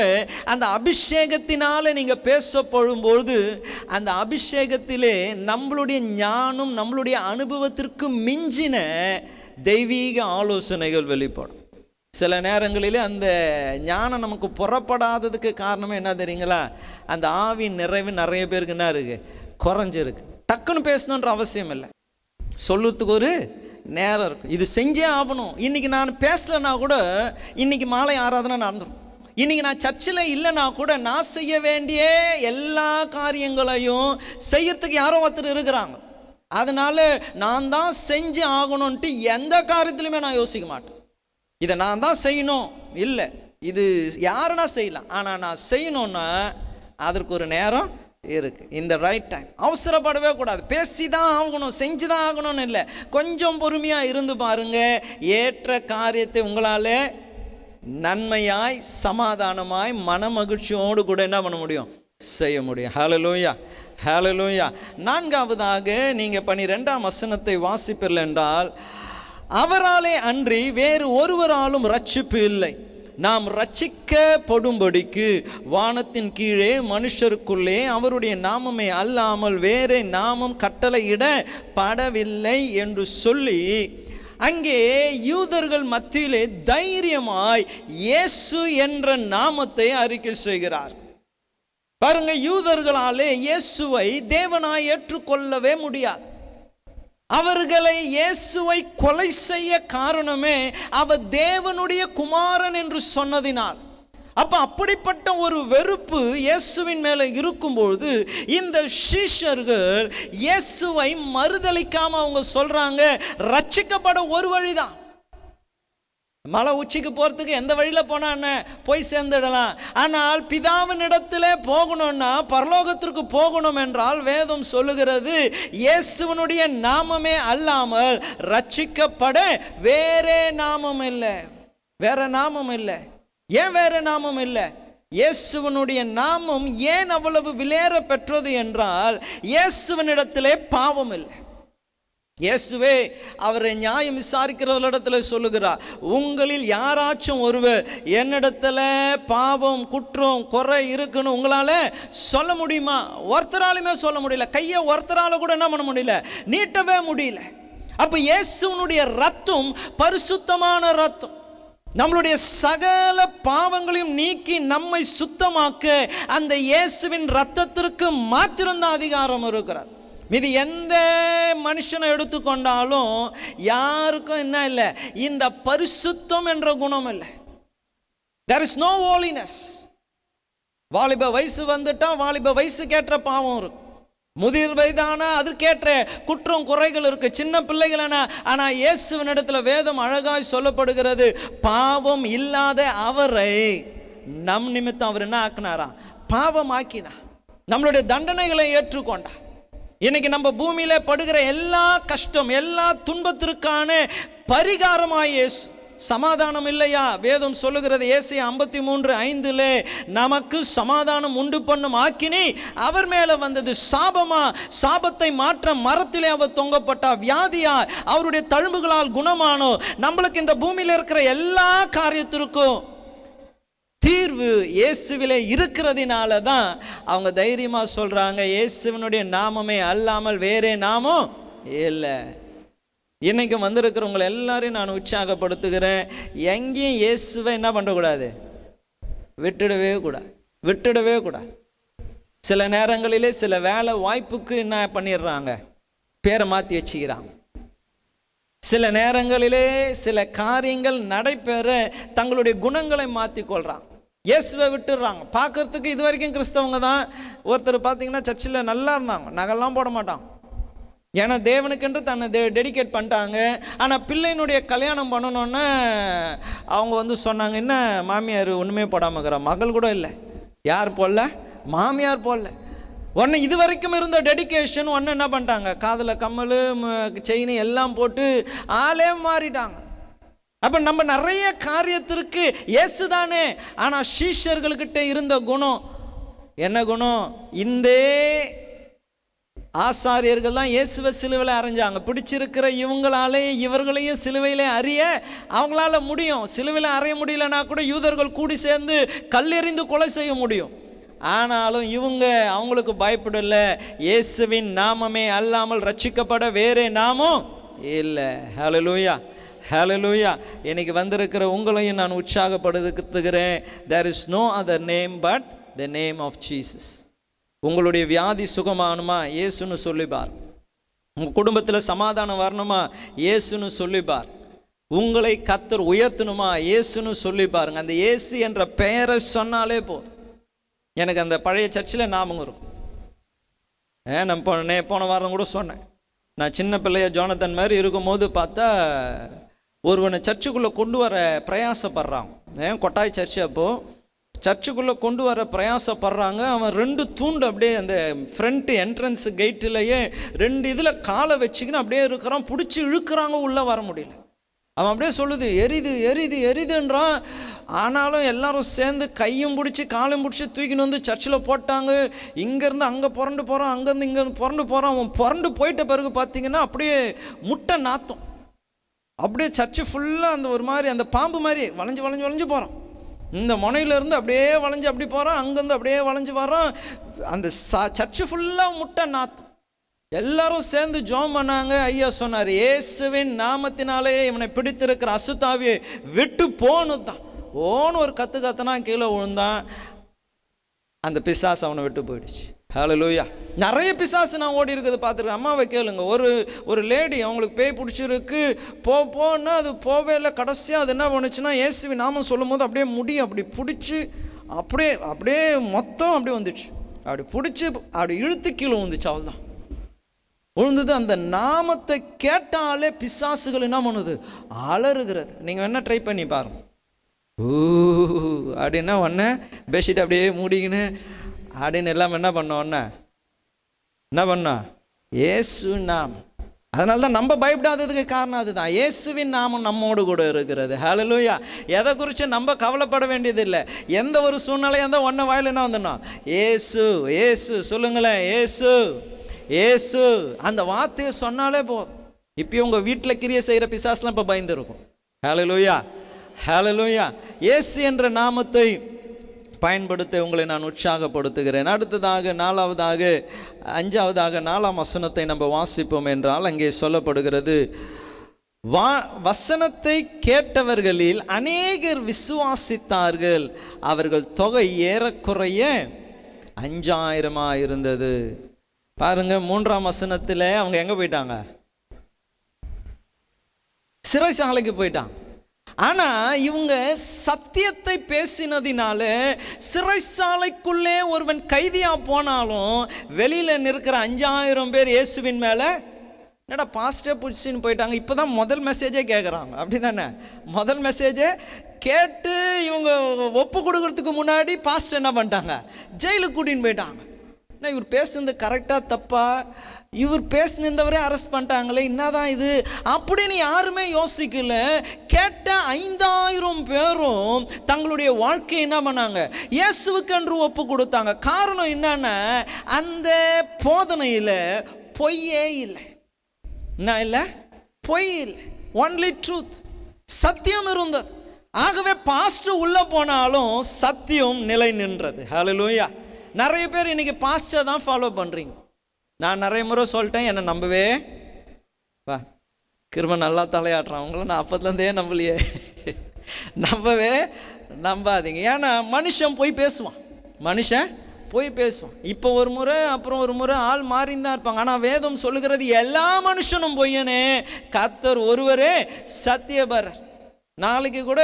அந்த அபிஷேகத்தினால நீங்கள் பேசப்படும்பொழுது, அந்த அபிஷேகத்திலே நம்மளுடைய ஞானம், நம்மளுடைய அனுபவத்திற்கு மிஞ்சின தெய்வீக ஆலோசனைகள் வெளிப்படும். சில நேரங்களிலே அந்த ஞானம் நமக்கு புறப்படாததுக்கு காரணமே என்ன தெரியுங்களா? அந்த ஆவியின் நிறைவு நிறைய பேருக்கு என்ன இருக்குது, குறைஞ்சிருக்கு. டக்குன்னு பேசணுன்ற அவசியம் இல்லை, சொல்லுறதுக்கு ஒரு நேரம் இருக்குது. இது செஞ்சே ஆகணும். இன்றைக்கி நான் பேசலைன்னா கூட இன்றைக்கி மாலை ஆராதனை நடந்துடும். இன்றைக்கி நான் சர்ச்சில் இல்லைன்னா கூட நான் செய்ய வேண்டிய எல்லா காரியங்களையும் செய்யறதுக்கு யாரோ ஒருத்தர் இருக்கிறாங்க. அதனால் நான் தான் செஞ்சு ஆகணும்ன்ட்டு எந்த காரியத்திலுமே நான் யோசிக்க மாட்டேன். இதை நான் தான் செய்யணும் இல்லை, இது யாருன்னா செய்யலாம், ஆனால் நான் செய்யணுன்னா அதற்கு ஒரு நேரம் இருக்குது. இந்த ரைட் டைம். அவசரப்படவே கூடாது. பேசி தான் ஆகணும், செஞ்சு தான் ஆகணும்னு இல்லை. கொஞ்சம் பொறுமையாக இருந்து பாருங்க, ஏற்ற காரியத்தை உங்களால் நன்மையாய், சமாதானமாய், மன மகிழ்ச்சியோடு கூட என்ன பண்ண முடியும், செய்ய முடியும். ஹல்லேலூயா, ஹல்லேலூயா. நான்காவதாக நீங்கள் 12ஆம் வசனத்தை வாசிப்பீர்கள் என்றால், அவராலே அன்றி வேறு ஒருவராலும் ரட்சிப்பு இல்லை, நாம் ரட்சிக்கப்படும்படிக்கு வானத்தின் கீழே மனுஷருக்குள்ளே அவருடைய நாமமே அல்லாமல் வேறே நாமம் கட்டளையிடப்படவில்லை என்று சொல்லி, அங்கே யூதர்கள் மத்தியிலே தைரியமாய் இயேசு என்ற நாமத்தை அறிக்கை செய்கிறார். பாருங்க, யூதர்களாலே இயேசுவை தேவனாய் ஏற்றுக்கொள்ளவே முடியாது. அவர்களை இயேசுவை கொலை செய்ய காரணமே அவர் தேவனுடைய குமாரன் என்று சொன்னதினால். அப்ப அப்படிப்பட்ட ஒரு வெறுப்பு இயேசுவின் மேல இருக்கும்பொழுது இந்த சீஷர்கள் இயேசுவை மறுதலிக்காம அவங்க சொல்றாங்க, ரட்சிக்கப்பட ஒரு வழிதான், மலை உச்சிக்கு போறதுக்கு எந்த வழியில போனா என்ன, போய் சேர்ந்துடலாம். ஆனால் பிதாவின் இடத்திலே போகணும்னா, பரலோகத்திற்கு போகணும் என்றால் வேதம் சொல்லுகிறது, இயேசுவனுடைய நாமமே அல்லாமல் ரட்சிக்கப்பட வேறே நாமம் இல்லை. வேற நாமம் இல்லை. ஏன் வேற நாமம் இல்லை? இயேசுவனுடைய நாமம் ஏன் அவ்வளவு விலையேற பெற்றது என்றால், இயேசுவனிடத்திலே பாவம் இல்லை. இயேசுவே அவரை நியாயம் விசாரிக்கிறவர்களிடத்துல சொல்லுகிறார், உங்களில் யாராச்சும் ஒருவர் என்னிடத்துல பாவம் குற்றம் குறை இருக்குன்னு உங்களால சொல்ல முடியுமா? ஒருத்தராலுமே சொல்ல முடியல. கையை ஒருத்தரால கூட என்ன பண்ண முடியல, நீட்டவே முடியல. அப்ப இயேசுனுடைய ரத்தம் பரிசுத்தமான ரத்தம், நம்மளுடைய சகல பாவங்களையும் நீக்கி நம்மை சுத்தமாக்க அந்த இயேசுவின் ரத்தத்திற்கு மாத்திரம்தான் அதிகாரம் இருக்கிறது. மீது எந்த மனுஷனை எடுத்துக்கொண்டாலும் யாருக்கும் என்ன இல்லை, இந்த பரிசுத்தம் என்ற குணம் இல்லை. there is no holiness. வாலிப வயசு வந்துட்டா வாலிப வயசுக்கேற்ற பாவம் இருக்கு, முதிர் வயதான அதற்கேற்ற குற்றம் குறைகள் இருக்கு, சின்ன பிள்ளைகள். ஆனா இயேசுவின் இடத்துல வேதம் அழகாய் சொல்லப்படுகிறது, பாவம் இல்லாத அவரை நம் நிமித்தம் அவர் என்ன ஆக்கினாரா, பாவம் ஆக்கினா, நம்மளுடைய தண்டனைகளை ஏற்றுக்கொண்டா. இன்னைக்கு நம்ம பூமியில படுகிற எல்லா கஷ்டம் எல்லா துன்பத்திற்கான பரிகாரமாய் இயேசு. சமாதானம் இல்லையா? வேதம் சொல்லுகிறது ஏசாயா 53:5 நமக்கு சமாதானம் உண்டு பண்ணும் ஆக்கினி அவர் மேல வந்தது. சாபமா? சாபத்தை மாற்ற மரத்திலே அவர் தொங்கப்பட்டா. வியாதியா? அவருடைய தழும்புகளால் குணமானோ. நம்மளுக்கு இந்த பூமியில இருக்கிற எல்லா காரியத்திற்கும் தீர்வு இயேசுவிலே இருக்கிறதுனால தான் அவங்க தைரியமா சொல்றாங்க, இயேசுவினுடைய நாமமே அல்லாமல் வேறே நாமம் இல்லை. இன்னைக்கு வந்திருக்கிறவங்களை எல்லாரையும் நான் உற்சாகப்படுத்துகிறேன், எங்கேயும் இயேசுவை என்ன பண்ணக்கூடாது, விட்டுடவே கூடாது, விட்டுடவே கூடாது. சில நேரங்களிலே சில வேலை வாய்ப்புக்கு என்ன பண்ணிடுறாங்க, பேரை மாற்றி வச்சுக்கிறாங்க. சில நேரங்களிலே சில காரியங்கள் நடைபெற தங்களுடைய குணங்களை மாற்றிக்கொள்றாங்க, இயேசுவை விட்டுடுறாங்க. பார்க்கறதுக்கு இது வரைக்கும் கிறிஸ்தவங்க தான். ஒருத்தர் பார்த்தீங்கன்னா சர்ச்சில் நல்லா இருந்தாங்க, நகைலாம் போட மாட்டாங்க, ஏன்னா தேவனுக்கென்று தன்னை டெடிகேட் பண்ணிட்டாங்க. ஆனால் பிள்ளையினுடைய கல்யாணம் பண்ணணுன்னு அவங்க சொன்னாங்க, என்ன மாமியார் ஒன்றுமே போடாமல் இருக்கிறா, மகள் கூட இல்லை. யார் போடல? மாமியார் போடல. ஒன்று இது வரைக்கும் இருந்த டெடிகேஷன் ஒன்று என்ன பண்ணிட்டாங்க, காதில் கம்மல் செயின் எல்லாம் போட்டு ஆளே மாறிட்டாங்க. அப்போ நம்ம நிறைய காரியத்திற்கு இயேசு தானே. ஆனால் சீஷர்கள்கிட்ட இருந்த குணம் என்ன குணம்? இந்த ஆசாரியர்கள் தான் இயேசுவை சிலுவையில் அறைஞ்சாங்க. பிடிச்சிருக்கிற இவங்களாலே இவர்களையும் சிலுவையிலே அறிய அவங்களால முடியும். சிலுவையில் அறைய முடியலன்னா கூட யூதர்கள் கூடி சேர்ந்து கல்லெறிந்து கொலை செய்ய முடியும். ஆனாலும் இவங்க அவங்களுக்கு பயப்படல. இயேசுவின் நாமமே அல்லாமல் ரட்சிக்கப்பட வேறே நாமம் இல்லை. ஹல்லேலூயா, ஹல்லேலூயா. இன்னைக்கு வந்திருக்கிற உங்களையும் நான் உற்சாகப்படுத்துகிறேன். there is no other name but the name of Jesus. உங்களுடைய வியாதி சுகமானுமா, இயேசுன்னு சொல்லிப்பார். உங்கள் குடும்பத்தில் சமாதானம் வரணுமா, இயேசுன்னு சொல்லிப்பார். உங்களை கர்த்தர் உயர்த்தணுமா, இயேசுன்னு சொல்லி பாருங்க. அந்த இயேசு என்ற பெயரை சொன்னாலே போதும். எனக்கு அந்த பழைய சர்ச்சில் ஞாபகம் இருக்கும். நான் போன வாரம் கூட சொன்னேன், நான் சின்ன பிள்ளைய ஜோனத்தன் மாதிரி இருக்கும்போது பார்த்தா ஒருவனை சர்ச்சுக்குள்ளே கொண்டு வர பிரயாசப்படுறான். கொட்டாய் சர்ச்சு. அப்போது சர்ச்சுக்குள்ளே கொண்டு வர பிரயாசப்படுறாங்க. அவன் 2 தூண்டு அப்படியே அந்த ஃப்ரண்ட் என்ட்ரன்ஸ் கேட்டிலேயே 2 இதில் காலை வச்சுக்கின்னு அப்படியே இருக்கிறான். பிடிச்சி இழுக்கிறாங்க, உள்ளே வர முடியல. அவன் அப்படியே சொல்லுது, எரிது எரிது எரிதுன்றான். ஆனாலும் எல்லாரும் சேர்ந்து கையும் பிடிச்சி காலையும் பிடிச்சி தூக்கின்னு வந்து சர்ச்சில் போட்டாங்க. இங்கேருந்து அங்கே புரண்டு போகிறான், அங்கேருந்து இங்கே புரண்டு போகிறான். அவன் புரண்டு போயிட்ட பிறகு பார்த்தீங்கன்னா அப்படியே முட்டை நாத்தம். அப்படியே சர்ச்சு ஃபுல்லாக அந்த ஒரு மாதிரி அந்த பாம்பு மாதிரி வளைஞ்சு வளைஞ்சு வளைஞ்சு போகிறான். இந்த முனையிலேருந்து அப்படியே வளைஞ்சு அப்படி போகிறான், அங்கேருந்து அப்படியே வளைஞ்சு வரான். அந்த சர்ச்சு ஃபுல்லாக முட்டை நாத்தம். எல்லாரும் சேர்ந்து ஜெபம் பண்ணாங்க. ஐயா சொன்னார், இயேசுவின் நாமத்தினாலே இவனை பிடித்திருக்கிற அசுத்தாவியை விட்டு போன்னு தான். ஓன்னு ஒரு கத்துனா கீழே விழுந்தான். அந்த பிசாசு அவனை விட்டு போயிடுச்சு. ஹல்லேலூயா. நிறைய பிசாசு நான் ஓடி இருக்குது பார்த்துருக்கேன். அம்மாவை கேளுங்க, ஒரு லேடி அவங்களுக்கு பேய் பிடிச்சிருக்கு, போன்னா அது போவே இல்லை. கடைசியாக அது என்ன பண்ணுச்சுன்னா, இயேசுவின் நாமம் சொல்லும் போது அப்படியே முடி அப்படி பிடிச்சி அப்படியே அப்படியே மொத்தம் அப்படியே வந்துடுச்சு. அப்படி பிடிச்சி அப்படி இழுத்து கீழே வந்துச்சு. அவ்வளோதான் விழுந்தது. அந்த நாமத்தை கேட்டாலே பிசாசுகள் என்ன பண்ணுது? அலறுகிறது. நீங்கள் வேணா ட்ரை பண்ணி பாருங்க. அப்படின்னா ஒன்று பெட்ஷீட் அப்படியே மூடிக்கின்னு அப்படின்னு எல்லாம் என்ன பண்ணோன்னா என்ன பண்ணோம்? இயேசு நாமம். அதனால தான் நம்ம பயப்படாததுக்கு காரணம் அதுதான். இயேசுவின் நாமம் நம்மோடு கூட இருக்கிறது. ஹல்லேலூயா. எதை குறித்து நம்ம கவலைப்பட வேண்டியதில்லை. எந்த ஒரு சூழ்நிலையாக இருந்தால் ஒன்றை வாயில் என்ன வந்துடணும்? ஏசு ஏசு சொல்லுங்களேன். ஏசு ஏசு அந்த வார்த்தையை சொன்னாலே போதும். இப்போயும் உங்கள் வீட்டில் கிரியை செய்கிற பிசாசுலாம் இப்போ பயந்துருக்கும். ஹல்லேலூயா ஹல்லேலூயா. இயேசு என்ற நாமத்தை பயன்படுத்த உங்களை நான் உற்சாகப்படுத்துகிறேன். அடுத்ததாக 5வது 4ஆம் வசனத்தை நம்ம வாசிப்போம் என்றால் அங்கே சொல்லப்படுகிறது, வசனத்தை கேட்டவர்களில் அநேகர் விசுவாசித்தார்கள், அவர்கள் தொகை ஏறக்குறைய 5000 இருந்தது. பாருங்க, 3ஆம் வசனத்தில் அவங்க எங்கே போயிட்டாங்க? சிறைச்சாலைக்கு போயிட்டாங்க. ஆனால் இவங்க சத்தியத்தை பேசினதினால சிறைச்சாலைக்குள்ளே ஒருவன் கைதியாக போனாலும் வெளியில் நிற்கிற 5000 பேர் இயேசுவின் மேலே என்னடா பாஸ்டே பிடிச்சின்னு போயிட்டாங்க. இப்போ தான் முதல் மெசேஜே கேட்குறாங்க. அப்படி தானே? முதல் மெசேஜே கேட்டு இவங்க ஒப்பு கொடுக்கறதுக்கு முன்னாடி பாஸ்டர் என்ன பண்ணிட்டாங்க? ஜெயிலுக்கு கூட்டின்னு போயிட்டாங்க. ஏன்னா இவர் பேசுனது கரெக்டாக தப்பா? இவர் பேசினவரே அரெஸ்ட் பண்ணிட்டாங்களே, என்னதான் இது அப்படின்னு யாருமே யோசிக்கல. கேட்ட 5000 பேரும் தங்களுடைய வாழ்க்கையை என்ன பண்ணாங்க? இயேசுவுக்கென்று ஒப்பு கொடுத்தாங்க. காரணம் என்னன்னா, அந்த போதனையில் பொய்யே இல்லை. என்ன இல்லை? பொய் இல்லை. Only truth. சத்தியம் இருந்தது. ஆகவே பாஸ்டர் உள்ள போனாலும் சத்தியம் நிலை நின்றது. ஹல்லேலூயா. நிறைய பேர் இன்னைக்கு பாஸ்டர் தான் ஃபாலோ பண்ணுறீங்க. நான் நிறைய முறை சொல்லிட்டேன், என்னை நம்பவே வா கிருபை நல்லா தலையாட்டுறான். அவங்கள நான் அப்போதுலேருந்தே நம்பலையே. நம்பவே நம்பாதீங்க. ஏன்னா மனுஷன் போய் பேசுவான். இப்போ ஒரு முறை அப்புறம் ஒரு முறை ஆள் மாறின்னு தான் இருப்பாங்க. ஆனால் வேதம் சொல்லுகிறது எல்லா மனுஷனும் பொய்யனே, கர்த்தர் ஒருவரே சத்தியபரர். நாளைக்கு கூட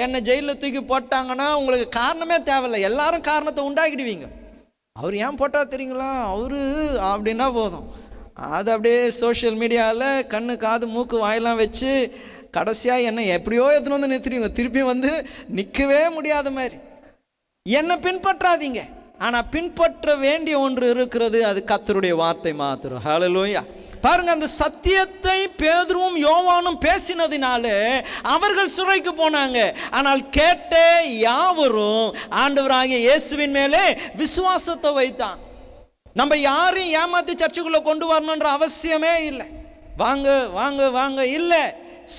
என்னை ஜெயிலில் தூக்கி போட்டாங்கன்னா உங்களுக்கு காரணமே தேவையில்லை. எல்லாரும் காரணத்தை உண்டாக்கிடுவீங்க. அவர் ஏன் போட்டால் தெரியுங்களா? அவரு அப்படின்னா போதும். அது அப்படியே சோஷியல் மீடியாவில் கண்ணு காது மூக்கு வாயெல்லாம் வச்சு கடைசியாக என்னை எப்படியோ எடுத்துன்னு வந்து நிறுத்திடுவீங்க. திருப்பி வந்து நிற்கவே முடியாத மாதிரி. என்னை பின்பற்றாதீங்க. ஆனால் பின்பற்ற வேண்டிய ஒன்று இருக்கிறது. அது கர்த்தருடைய வார்த்தை மாத்திரம். ஹல்லேலூயா. பாருங்க, அந்த சத்தியத்தை பேதுருவும் யோவானும் பேசினதினால அவர்கள் சிறைக்கு போனாங்க. ஆனால் கேட்ட யாவரும் ஆண்டவராகிய இயேசுவின் மேலே விசுவாசத்தை வைத்தான். நம்ம யாரையும் ஏமாத்தி சர்ச்சுக்குள்ள கொண்டு வரணுன்ற அவசியமே இல்லை. வாங்க வாங்க வாங்க இல்லை.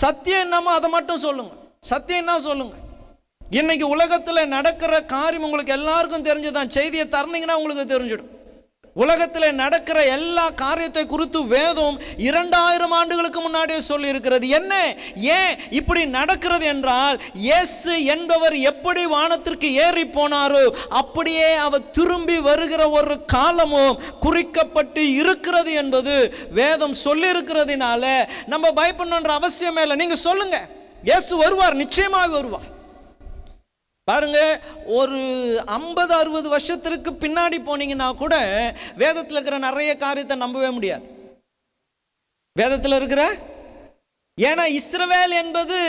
சத்தியம் என்னமோ அதை மட்டும் சொல்லுங்க. சத்தியம் என்ன சொல்லுங்க. இன்னைக்கு உலகத்தில் நடக்கிற காரியம் உங்களுக்கு எல்லாருக்கும் தெரிஞ்சுதான். செய்தியை தரணிங்கன்னா உங்களுக்கு தெரிஞ்சிடும். உலகத்தில் நடக்கிற எல்லா காரியத்தை குறித்து வேதம் 2000 ஆண்டுகளுக்கு முன்னாடியே சொல்லி இருக்கிறது. என்ன ஏன் இப்படி நடக்கிறது என்றால், இயேசு என்பவர் எப்படி வானத்திற்கு ஏறி போனாரோ அப்படியே அவர் திரும்பி வருகிற ஒரு காலமும் குறிக்கப்பட்டு இருக்கிறது என்பது வேதம் சொல்லி இருக்கிறதுனால நம்ம பயப்படணுன்ற அவசியமே இல்லை. நீங்க சொல்லுங்க, இயேசு வருவார், நிச்சயமாக வருவார். பாருங்க, ஒரு 50-60 வருஷத்திற்கு பின்னாடி போனீங்கன்னா கூட வேதத்தில் இருக்கிற நிறைய காரியத்தை நம்பவே முடியாது. வேதத்தில் இருக்கிற, ஏன்னா இஸ்ரவேல் என்பது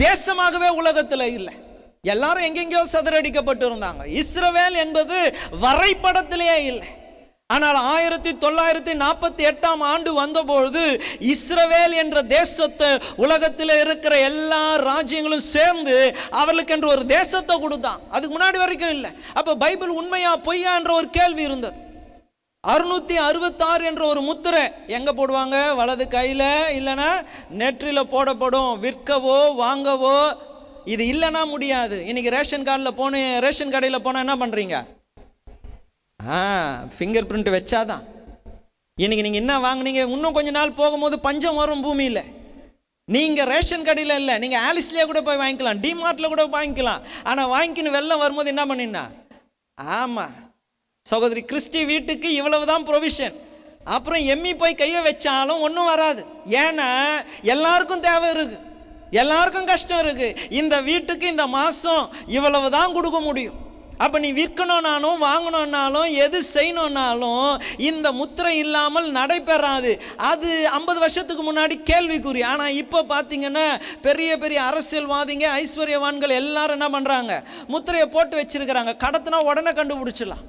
தேசமாகவே உலகத்தில் இல்லை. எல்லாரும் எங்கெங்கயோ சிதறடிக்கப்பட்டு இருந்தாங்க. இஸ்ரவேல் என்பது வரைபடத்திலேயே இல்லை. ஆனால் 1948ஆம் ஆண்டு வந்தபொழுது இஸ்ரவேல் என்ற தேசத்தை உலகத்தில் இருக்கிற எல்லா ராஜ்யங்களும் சேர்ந்து அவர்களுக்கு என்று ஒரு தேசத்தை கொடுத்தான். அதுக்கு முன்னாடி வரைக்கும் இல்லை. அப்போ பைபிள் உண்மையா பொய்யா என்ற ஒரு கேள்வி இருந்தது. 666 என்ற ஒரு முத்திரை எங்கே போடுவாங்க? வலது கையில், இல்லைன்னா நெற்றியில் போடப்படும். விற்கவோ வாங்கவோ இது இல்லைன்னா முடியாது. இன்னைக்கு ரேஷன் கடையில் போனால் என்ன பண்ணுறீங்க? ஃபிங்கர் பிரிண்ட் வச்சாதான். இன்னைக்கு நீங்கள் என்ன வாங்கினீங்க, இன்னும் கொஞ்ச நாள் போகும்போது பஞ்சம் வரும் பூமியில். நீங்கள் ரேஷன் கடையில் இல்லை, நீங்கள் ஆலிஸ்லேயே கூட போய் வாங்கிக்கலாம், டிமார்ட்டில் கூட வாங்கிக்கலாம். ஆனால் வாங்கிக்கின்னு வெள்ளம் வரும்போது என்ன பண்ணினா? ஆமாம் சகோதரி கிறிஸ்டி, வீட்டுக்கு இவ்வளவு தான் ப்ரொவிஷன். அப்புறம் எம்மி போய் கையை வச்சாலும் ஒன்றும் வராது. ஏன்னா எல்லாருக்கும் தேவை இருக்குது, எல்லாருக்கும் கஷ்டம் இருக்குது. இந்த வீட்டுக்கு இந்த மாதம் இவ்வளவு தான் கொடுக்க முடியும். அப்போ நீ விற்கணும்னாலும் வாங்கணும்னாலும் எது செய்யணும்னாலும் இந்த முத்திரை இல்லாமல் நடைபெறாது. அது 50 வருஷத்துக்கு முன்னாடி கேள்விக்குறி. ஆனால் இப்போ பார்த்தீங்கன்னா பெரிய பெரிய அரசியல்வாதிங்க, ஐஸ்வர்யவான்கள் எல்லாரும் என்ன பண்ணுறாங்க, முத்திரையை போட்டு வச்சிருக்கிறாங்க. கடத்தினா உடனே கண்டுபிடிச்சிடலாம்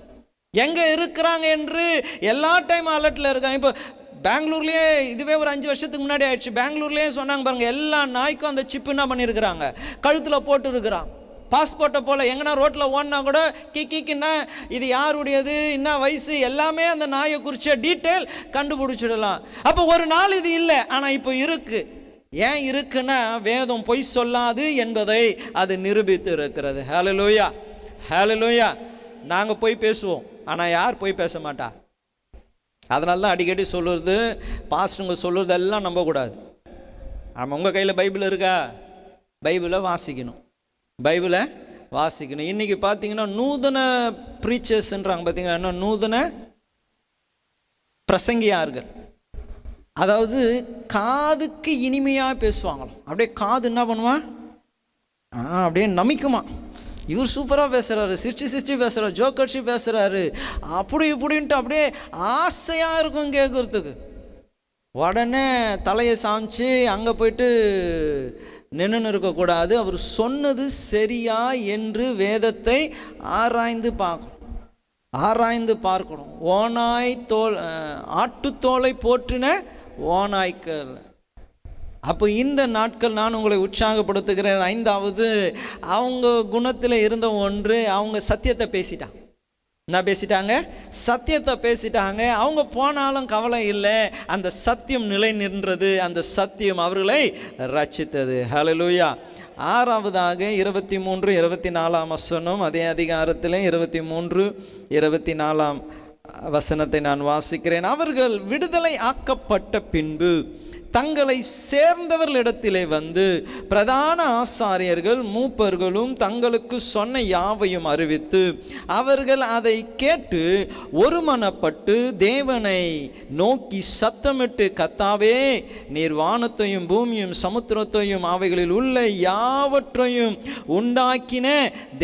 எங்கே இருக்கிறாங்க என்று. எல்லா டைம் அலர்ட்டில் இருக்காங்க. இப்போ பெங்களூர்லேயே இதுவே ஒரு 5 வருஷத்துக்கு முன்னாடி ஆயிடுச்சு. பெங்களூர்லேயே சொன்னாங்க பாருங்கள், எல்லா நாய்க்கும் அந்த சிப்பு என்ன பண்ணியிருக்கிறாங்க, கழுத்தில் போட்டு இருக்கிறான். பாஸ்போர்ட்டை போல் எங்கன்னா ரோட்டில் ஓடினா கூட கிக்கின்னா இது யாருடையது, என்ன வயசு, எல்லாமே அந்த நாயை குறித்த டீட்டெயில் கண்டுபிடிச்சிடலாம். அப்போ ஒரு நாள் இது இல்லை, ஆனால் இப்போ இருக்குது. ஏன் இருக்குன்னா வேதம் பொய் சொல்லாது என்பதை அது நிரூபித்து இருக்கிறது. ஹல்லேலூயா, ஹல்லேலூயா. நாங்கள் போய் பேசுவோம், ஆனால் யார் போய் பேச மாட்டா. அதனால தான் அடிக்கடி சொல்லுறது, பாஸ்டருங்க சொல்லுறது எல்லாம் நம்பக்கூடாது. ஆமாம், உங்கள் கையில் பைபிள் இருக்கா? பைபிளை வாசிக்கணும், பைபிளை வாசிக்கணும். இன்றைக்கி பார்த்தீங்கன்னா நூதன ப்ரீச்சர்ஸ்ன்றாங்க பார்த்தீங்கன்னா, என்ன நூதன பிரசங்கியார்கள். அதாவது காதுக்கு இனிமையாக பேசுவாங்களாம். அப்படியே காது என்ன பண்ணுவான், அப்படியே நமிக்குமா. இவர் சூப்பராக பேசுகிறாரு, சிரிச்சு பேசுகிறாரு, ஜோக்கடிச்சு பேசுகிறாரு, அப்படி இப்படின்ட்டு அப்படியே ஆசையாக இருக்கும் கேட்குறதுக்கு. உடனே தலையை சாமிச்சு அங்கே போயிட்டு நின்று இருக்கக்கூடாது. அவர் சொன்னது சரியா என்று வேதத்தை ஆராய்ந்து பார்க்கணும். ஓனாய் தோல், ஆட்டுத்தோலை போற்றின ஓநாய்க்கள். அப்போ இந்த நாட்கள் நான் உங்களை உற்சாகப்படுத்துகிறேன். 5வது, அவங்க குணத்தில் இருந்த ஒன்று, அவங்க சத்தியத்தை பேசிட்டாங்க. என்ன பேசிட்டாங்க? சத்தியத்தை பேசிட்டாங்க. அவங்க போனாலும் கவலை இல்லை, அந்த சத்தியம் நிலை நின்றது, அந்த சத்தியம் அவர்களை ரட்சித்தது. ஹல்லேலூயா. 6வதாக 23, 24 வசனம், அதே அதிகாரத்தில் 23, 24 வசனத்தை நான் வாசிக்கிறேன். அவர்கள் விடுதலை ஆக்கப்பட்ட பின்பு தங்களை சேர்ந்தவர்களிடத்திலே வந்து பிரதான ஆசாரியர்கள் மூப்பர்களும் தங்களுக்கு சொன்ன யாவையும் அறிவித்து, அவர்கள் அதை கேட்டு ஒருமனப்பட்டு தேவனை நோக்கி சத்தமிட்டு, கர்த்தாவே, நீர் வானத்தையும் பூமியும் சமுத்திரத்தையும் அவைகளில் உள்ள யாவற்றையும் உண்டாக்கின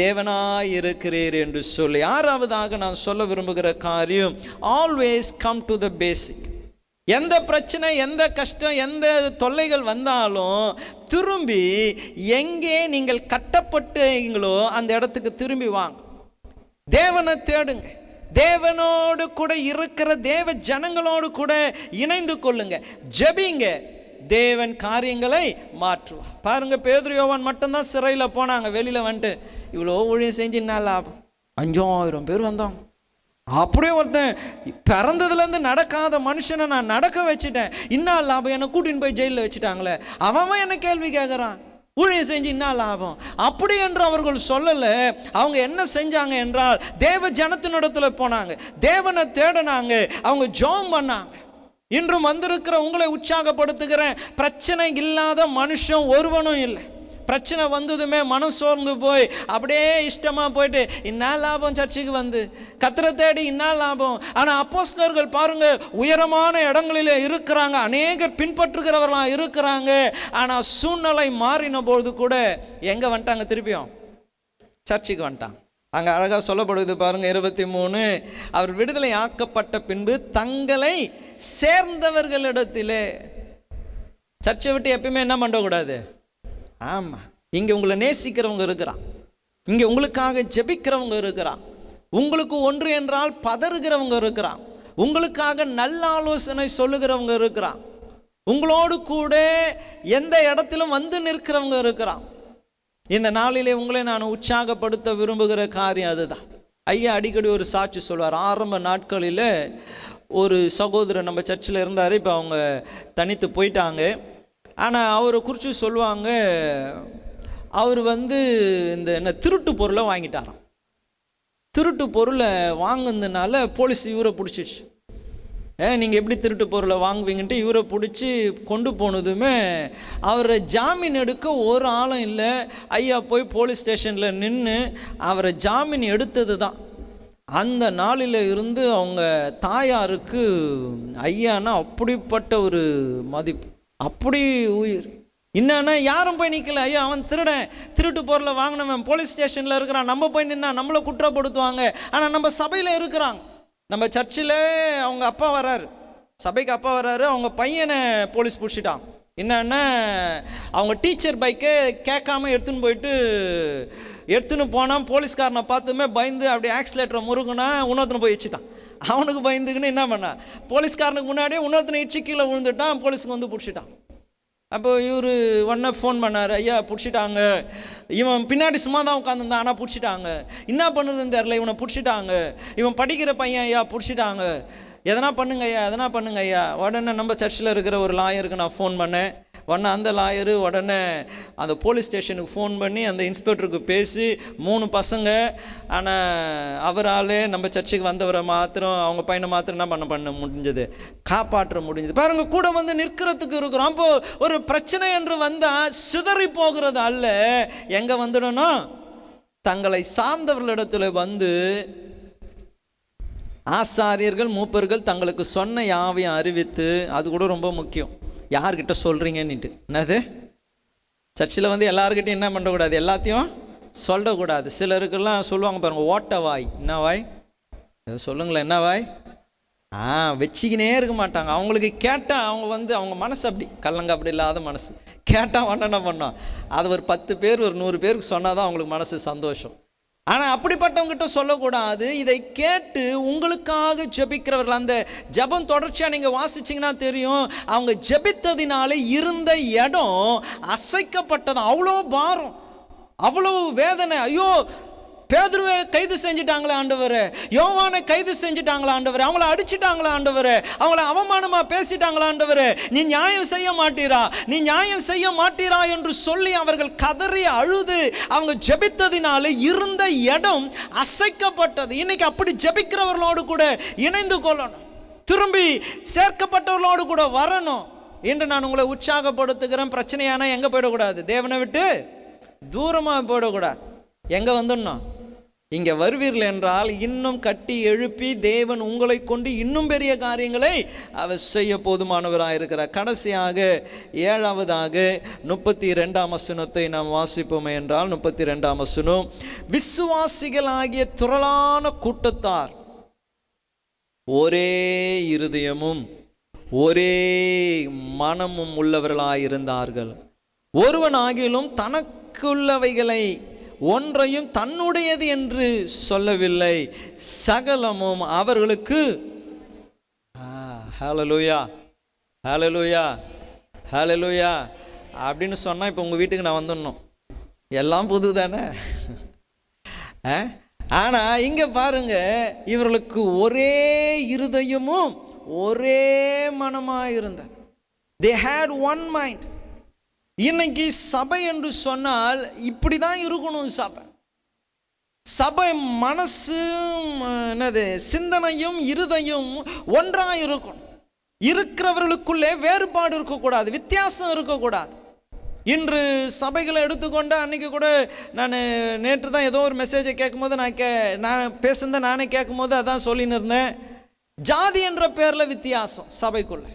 தேவனாயிருக்கிறீர் என்று சொல்லி. 6வதாக நான் சொல்ல விரும்புகிற காரியம், ஆல்வேஸ் கம் டு த பேசிக். எந்த பிரச்சனை, எந்த கஷ்டம், எந்த தொல்லைகள் வந்தாலும் திரும்பி எங்கே நீங்கள் கட்டப்பட்டீங்களோ அந்த இடத்துக்கு திரும்பி வாங்க. தேவனை தேடுங்க, தேவனோடு கூட இருக்கிற தேவ ஜனங்களோடு கூட இணைந்து கொள்ளுங்க, ஜெபிங்க, தேவன் காரியங்களை மாற்றுவார். பாருங்க, பேதுரு யோவான் மட்டும்தான் சிறையில் போனாங்க. வெளியில் வந்துட்டு இவ்வளோ ஊழியம் செஞ்சு என்ன லாபம், 5000 பேர் வந்தாங்க. அப்படியே ஒருத்தன் பிறந்ததுலேருந்து நடக்காத மனுஷனை நான் நடக்க வச்சுட்டேன், இன்னும் லாபம், என்னை கூட்டின்னு போய் ஜெயிலில் வச்சுட்டாங்களே, அவன் என்ன கேள்வி கேட்குறான், ஊழியம் செஞ்சு என்ன லாபம்? அப்படி என்று அவர்கள் சொல்லலை. அவங்க என்ன செஞ்சாங்க என்றால், தேவ ஜனத்தினிடத்தில் போனாங்க, தேவனை தேடினாங்க, அவங்க ஜெபம் பண்ணாங்க. இன்றும் வந்திருக்கிற உங்களை உற்சாகப்படுத்துகிறேன், பிரச்சனை இல்லாத மனுஷன் ஒருவனும் இல்லை. பிரச்சனை வந்ததுமே மனம் சோர்ந்து போய் அப்படியே இஷ்டமாக போயிட்டு என்ன லாபம், சர்ச்சுக்கு வந்து கர்த்தரை தேடி என்ன லாபம். ஆனால் அப்போஸ்தலர்கள் பாருங்க, உயரமான இடங்களில் இருக்கிறாங்க, அநேகர் பின்பற்றுகிறவர்களாக இருக்கிறாங்க. ஆனால் சூழ்நிலை மாறின பொழுது கூட எங்கே வந்துட்டாங்க, திருப்பியும் சர்ச்சுக்கு வந்துட்டாங்க. அங்கே அழகாக சொல்லப்படுது பாருங்க, 23, அவர் விடுதலை ஆக்கப்பட்ட பின்பு தங்களை சேர்ந்தவர்களிடத்திலே. சர்ச்சை விட்டு எப்பயுமே என்ன பண்ணக்கூடாது. ஆமாம், இங்கே உங்களை நேசிக்கிறவங்க இருக்கிறான், இங்கே உங்களுக்காக ஜெபிக்கிறவங்க இருக்கிறான், உங்களுக்கு ஒன்று என்றால் பதறுகிறவங்க இருக்கிறான், உங்களுக்காக நல்ல ஆலோசனை சொல்லுகிறவங்க இருக்கிறான், உங்களோடு கூட எந்த இடத்திலும் வந்து நிற்கிறவங்க இருக்கிறான். இந்த நாளிலே உங்களை நான் உற்சாகப்படுத்த விரும்புகிற காரியம் அதுதான். ஐயா அடிக்கடி ஒரு சாட்சி சொல்வார். ஆரம்ப நாட்களில் ஒரு சகோதரர் நம்ம சர்ச்சில் இருந்தார், இப்போ அவங்க தனித்து போயிட்டாங்க. ஆனால் அவரை குறித்து சொல்லுவாங்க, அவர் இந்த திருட்டு பொருளை வாங்கிட்டாராம். திருட்டு பொருளை வாங்கினதுனால போலீஸ் இவரை பிடிச்சிச்சு. நீங்கள் எப்படி திருட்டு பொருளை வாங்குவீங்கன்ட்டு இவரை பிடிச்சி கொண்டு போனதுமே அவரை ஜாமீன் எடுக்க ஒரு ஆளும் இல்லை. ஐயா போய் போலீஸ் ஸ்டேஷனில் நின்று அவரை ஜாமீன் எடுத்தது தான். அந்த நாளில் இருந்து அவங்க தாயாருக்கு ஐயானா அப்படிப்பட்ட ஒரு மதிப்பு, அப்படி உயிர். என்னன்னா யாரும் போய் நிற்கல. ஐயோ அவன் திருடன், திருட்டு பொருளை வாங்கினவன் போலீஸ் ஸ்டேஷனில் இருக்கிறான், நம்ம போய் நின்னா நம்மளை குற்றப்படுத்துவாங்க. ஆனால் நம்ம சபையில் இருக்கிறாங்க. நம்ம சர்ச்சில் அவங்க அப்பா வர்றாரு, சபைக்கு அப்பா வர்றாரு, அவங்க பையனை போலீஸ் பிடிச்சிட்டான். என்னன்னா அவங்க டீச்சர் பைக்கை கேட்காம எடுத்துன்னு போனான். போலீஸ்காரனை பார்த்துமே பயந்து அப்படியே ஆக்சிலேட்டரை முருகுனா இன்னொருத்தனை போய் வச்சுட்டான். அவனுக்கு பயந்துக்குன்னு என்ன பண்ணான், போலீஸ்காரனுக்கு முன்னாடியே இன்னொருத்தனை இடிச்சு கீழே விழுந்துட்டான். போலீஸுக்கு வந்து பிடிச்சிட்டான். அப்போ இவர் உடனே ஃபோன் பண்ணார், ஐயா பிடிச்சிட்டாங்க, இவன் பின்னாடி சும்மா தான் உட்காந்துருந்தான் ஆனால் பிடிச்சிட்டாங்க, என்ன பண்ணுறதுன்னு தெரில, இவனை பிடிச்சிட்டாங்க, இவன் படிக்கிற பையன் ஐயா பிடிச்சிட்டாங்க, எதனா பண்ணுங்க ஐயா. உடனே நம்ம சர்ச்சில் இருக்கிற ஒரு லாயருக்கு நான் ஃபோன் பண்ணேன். உடனே அந்த லாயரு உடனே அந்த போலீஸ் ஸ்டேஷனுக்கு ஃபோன் பண்ணி அந்த இன்ஸ்பெக்டருக்கு பேசி 3 பசங்க, ஆனால் அவரால் நம்ம சர்ச்சுக்கு வந்தவரை மாத்திரம் அவங்க பையனை மாத்திரம் என்ன பண்ண முடிஞ்சது, காப்பாற்ற முடிஞ்சது. பாருங்கள், கூட வந்து நிற்கிறதுக்கு இருக்கிறோம். அப்போது ஒரு பிரச்சனை என்று வந்தால் சிதறி போகிறது அல்ல, எங்கே வந்துடணும், தங்களை சார்ந்தவர்களிடத்தில் வந்து ஆசாரியர்கள் மூப்பர்கள் தங்களுக்கு சொன்ன யாவையும் அறிவித்து, அது கூட ரொம்ப முக்கியம், யார்கிட்ட சொல்கிறீங்கன்னுட்டு. என்னது, சர்ச்சில் வந்து எல்லாருக்கிட்டையும் என்ன பண்ணக்கூடாது, எல்லாத்தையும் சொல்லக்கூடாது. சிலருக்கெல்லாம் சொல்லுவாங்க பாருங்கள், ஓட்ட வாய். என்ன வாய் சொல்லுங்களேன், என்ன வாய், வச்சிக்கினே இருக்க மாட்டாங்க. அவங்களுக்கு கேட்டால் அவங்க வந்து அவங்க மனசு அப்படி கல்லங்க அப்படி இல்லாத மனசு, கேட்டால் ஒன்று என்ன பண்ணோம், அது ஒரு 10 பேர் ஒரு 100 பேருக்கு சொன்னால் தான் அவங்களுக்கு மனசு சந்தோஷம். ஆனால் அப்படிப்பட்டவங்ககிட்ட சொல்லக்கூடாது. இதை கேட்டு உங்களுக்காக ஜெபிக்கிறவர்கள், அந்த ஜெபம் தொடர்ச்சியாக நீங்கள் வாசிச்சிங்கன்னா தெரியும், அவங்க ஜெபித்ததினாலே இருந்த இடம் அசைக்கப்பட்டது. அவ்வளோ பாரம், அவ்வளோ வேதனை. ஐயோ, பேதுருவை கைது செஞ்சுட்டாங்களே ஆண்டவரே, யோவானை கைது செஞ்சுட்டாங்களா ஆண்டவரே, அவங்கள அடிச்சுட்டாங்களா ஆண்டவரே, அவங்கள அவமானமா பேசிட்டாங்களா ஆண்டவரே, நீ நியாயம் செய்ய மாட்டீரா என்று சொல்லி அவர்கள் கதறி அழுது அவங்க ஜெபித்ததினால இருந்த இடம் அசைக்கப்பட்டது. இன்னைக்கு அப்படி ஜெபிக்கிறவர்களோடு கூட இணைந்து கொள்ளணும், திரும்பி சேர்க்கப்பட்டவர்களோடு கூட வரணும் என்று நான் உங்களை உற்சாகப்படுத்துகிறேன். பிரச்சனையான எங்கே போயிடக்கூடாது, தேவனை விட்டு தூரமாக போயிடக்கூடாது. எங்கே வந்துடணும், இங்கே வருவீர்கள் என்றால் இன்னும் கட்டி எழுப்பி தேவன் உங்களை கொண்டு இன்னும் பெரிய காரியங்களை அவர் செய்ய போதுமானவராக இருக்கிறார். கடைசியாக 7வதாக 32ஆம் வசனத்தை நாம் வாசிப்போமே என்றால், 32ஆம் வசனம், விசுவாசிகளாகிய திரளான கூட்டத்தார் ஒரே இருதயமும் ஒரே மனமும் உள்ளவர்களாயிருந்தார்கள். ஒருவன் ஆகிலும் தனக்குள்ளவைகளை ஒன்றையும் தன்னுடையது என்று சொல்லவில்லை, சகலமும் அவர்களுக்கு. ஹல்லேலூயா, ஹல்லேலூயா, ஹல்லேலூயா அப்படின்னு சொன்னால் இப்போ உங்கள் வீட்டுக்கு நான் வந்துடணும், எல்லாம் புது தானே. ஆனால் இங்கே பாருங்க, இவர்களுக்கு ஒரே இருதயமும் ஒரே மனமாக இருந்தது. they had one mind. இன்னைக்கு சபை என்று சொன்னால் இப்படி தான் இருக்கணும். சபை மனசும் என்னது, சிந்தனையும் இருதயம் ஒன்றாக இருக்கணும். இருக்கிறவர்களுக்குள்ளே வேறுபாடு இருக்கக்கூடாது, வித்தியாசம் இருக்கக்கூடாது. இன்று சபைகளை எடுத்துக்கொண்டு அன்றைக்கி கூட நான் நேற்று தான் ஏதோ ஒரு மெசேஜை கேட்கும்போது நான் பேசுனதை நானே கேட்கும்போது அதான் சொல்லின்னு இருந்தேன், ஜாதி என்ற பேரில் வித்தியாசம் சபைக்குள்ளே,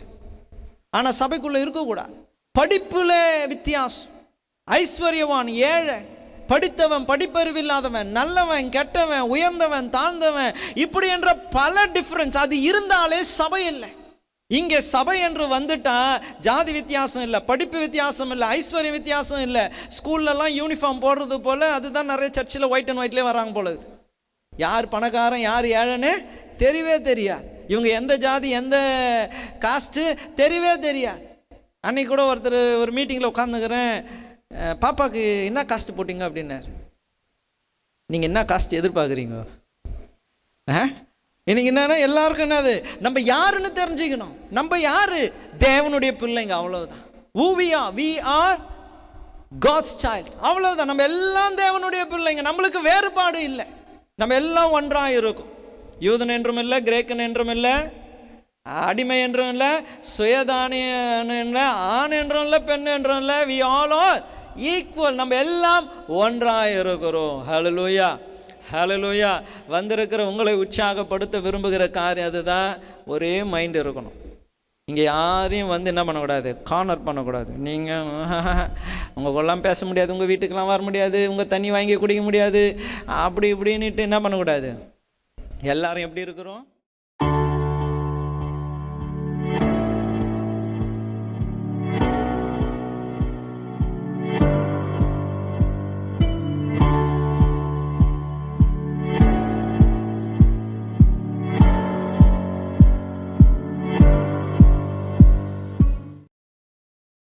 ஆனால் சபைக்குள்ளே இருக்கக்கூடாது. படிப்புல வித்தியாசம், ஐஸ்வர்யவான் ஏழை, படித்தவன் படிப்பறிவில்லாதவன், நல்லவன் கெட்டவன், உயர்ந்தவன் தாழ்ந்தவன், இப்படி என்ற பல டிஃபரன்ஸ். அது இருந்தாலே சபை இல்லை. இங்கே சபை என்று வந்துட்டா ஜாதி வித்தியாசம் இல்லை, படிப்பு வித்தியாசம் இல்லை, ஐஸ்வர்ய வித்தியாசம் இல்லை. ஸ்கூல்லலாம் யூனிஃபார்ம் போடுறது போல் அதுதான் நிறைய சர்ச்சில் ஒயிட் அண்ட் ஒயிட்லேயே வராங்க போல. யார் பணக்காரன் யார் ஏழைன்னு தெரியவே தெரியாது, இவங்க எந்த ஜாதி எந்த காஸ்ட்டு தெரியவே தெரியாது. அன்றைக்கி கூட ஒருத்தர் ஒரு மீட்டிங்கில் உட்காந்துக்கிறேன், பாப்பாவுக்கு என்ன காஸ்ட்டு போட்டிங்க அப்படின்னாரு. நீங்கள் என்ன காஸ்ட் எதிர்பார்க்குறீங்க? இன்னைக்கு என்னன்னா எல்லாருக்கும் என்னது, நம்ம யாருன்னு தெரிஞ்சுக்கணும். நம்ம யாரு, தேவனுடைய பிள்ளைங்க, அவ்வளவுதான். we are God's child, அவ்வளவுதான். நம்ம எல்லாம் தேவனுடைய பிள்ளைங்க, நம்மளுக்கு வேறுபாடு இல்லை, நம்ம எல்லாம் ஒன்றாக இருக்கும். யூதன் என்றும் இல்லை, கிரேக்கன் என்றும் இல்லை, அடிமை என்றும் இல்லை, சுயதானியம் இல்லை, ஆண் என்றும் இல்லை, பெண் என்றும் இல்லை, we all are equal. நம்ம எல்லாம் ஒன்றாக இருக்கிறோம். ஹல்லேலூயா, ஹல்லேலூயா. வந்திருக்கிற உங்களை உற்சாகப்படுத்த விரும்புகிற காரியம் அதுதான், ஒரே மைண்ட் இருக்கணும். இங்கே யாரையும் வந்து என்ன பண்ணக்கூடாது, கார்னர் பண்ணக்கூடாது. நீங்கள் உங்கள்கூடலாம் பேச முடியாது, உங்கள் வீட்டுக்கெலாம் வர முடியாது, உங்கள் தண்ணி வாங்கி குடிக்க முடியாது, அப்படி இப்படின்னுட்டு என்ன பண்ணக்கூடாது. எல்லாரும் எப்படி இருக்கிறோம்?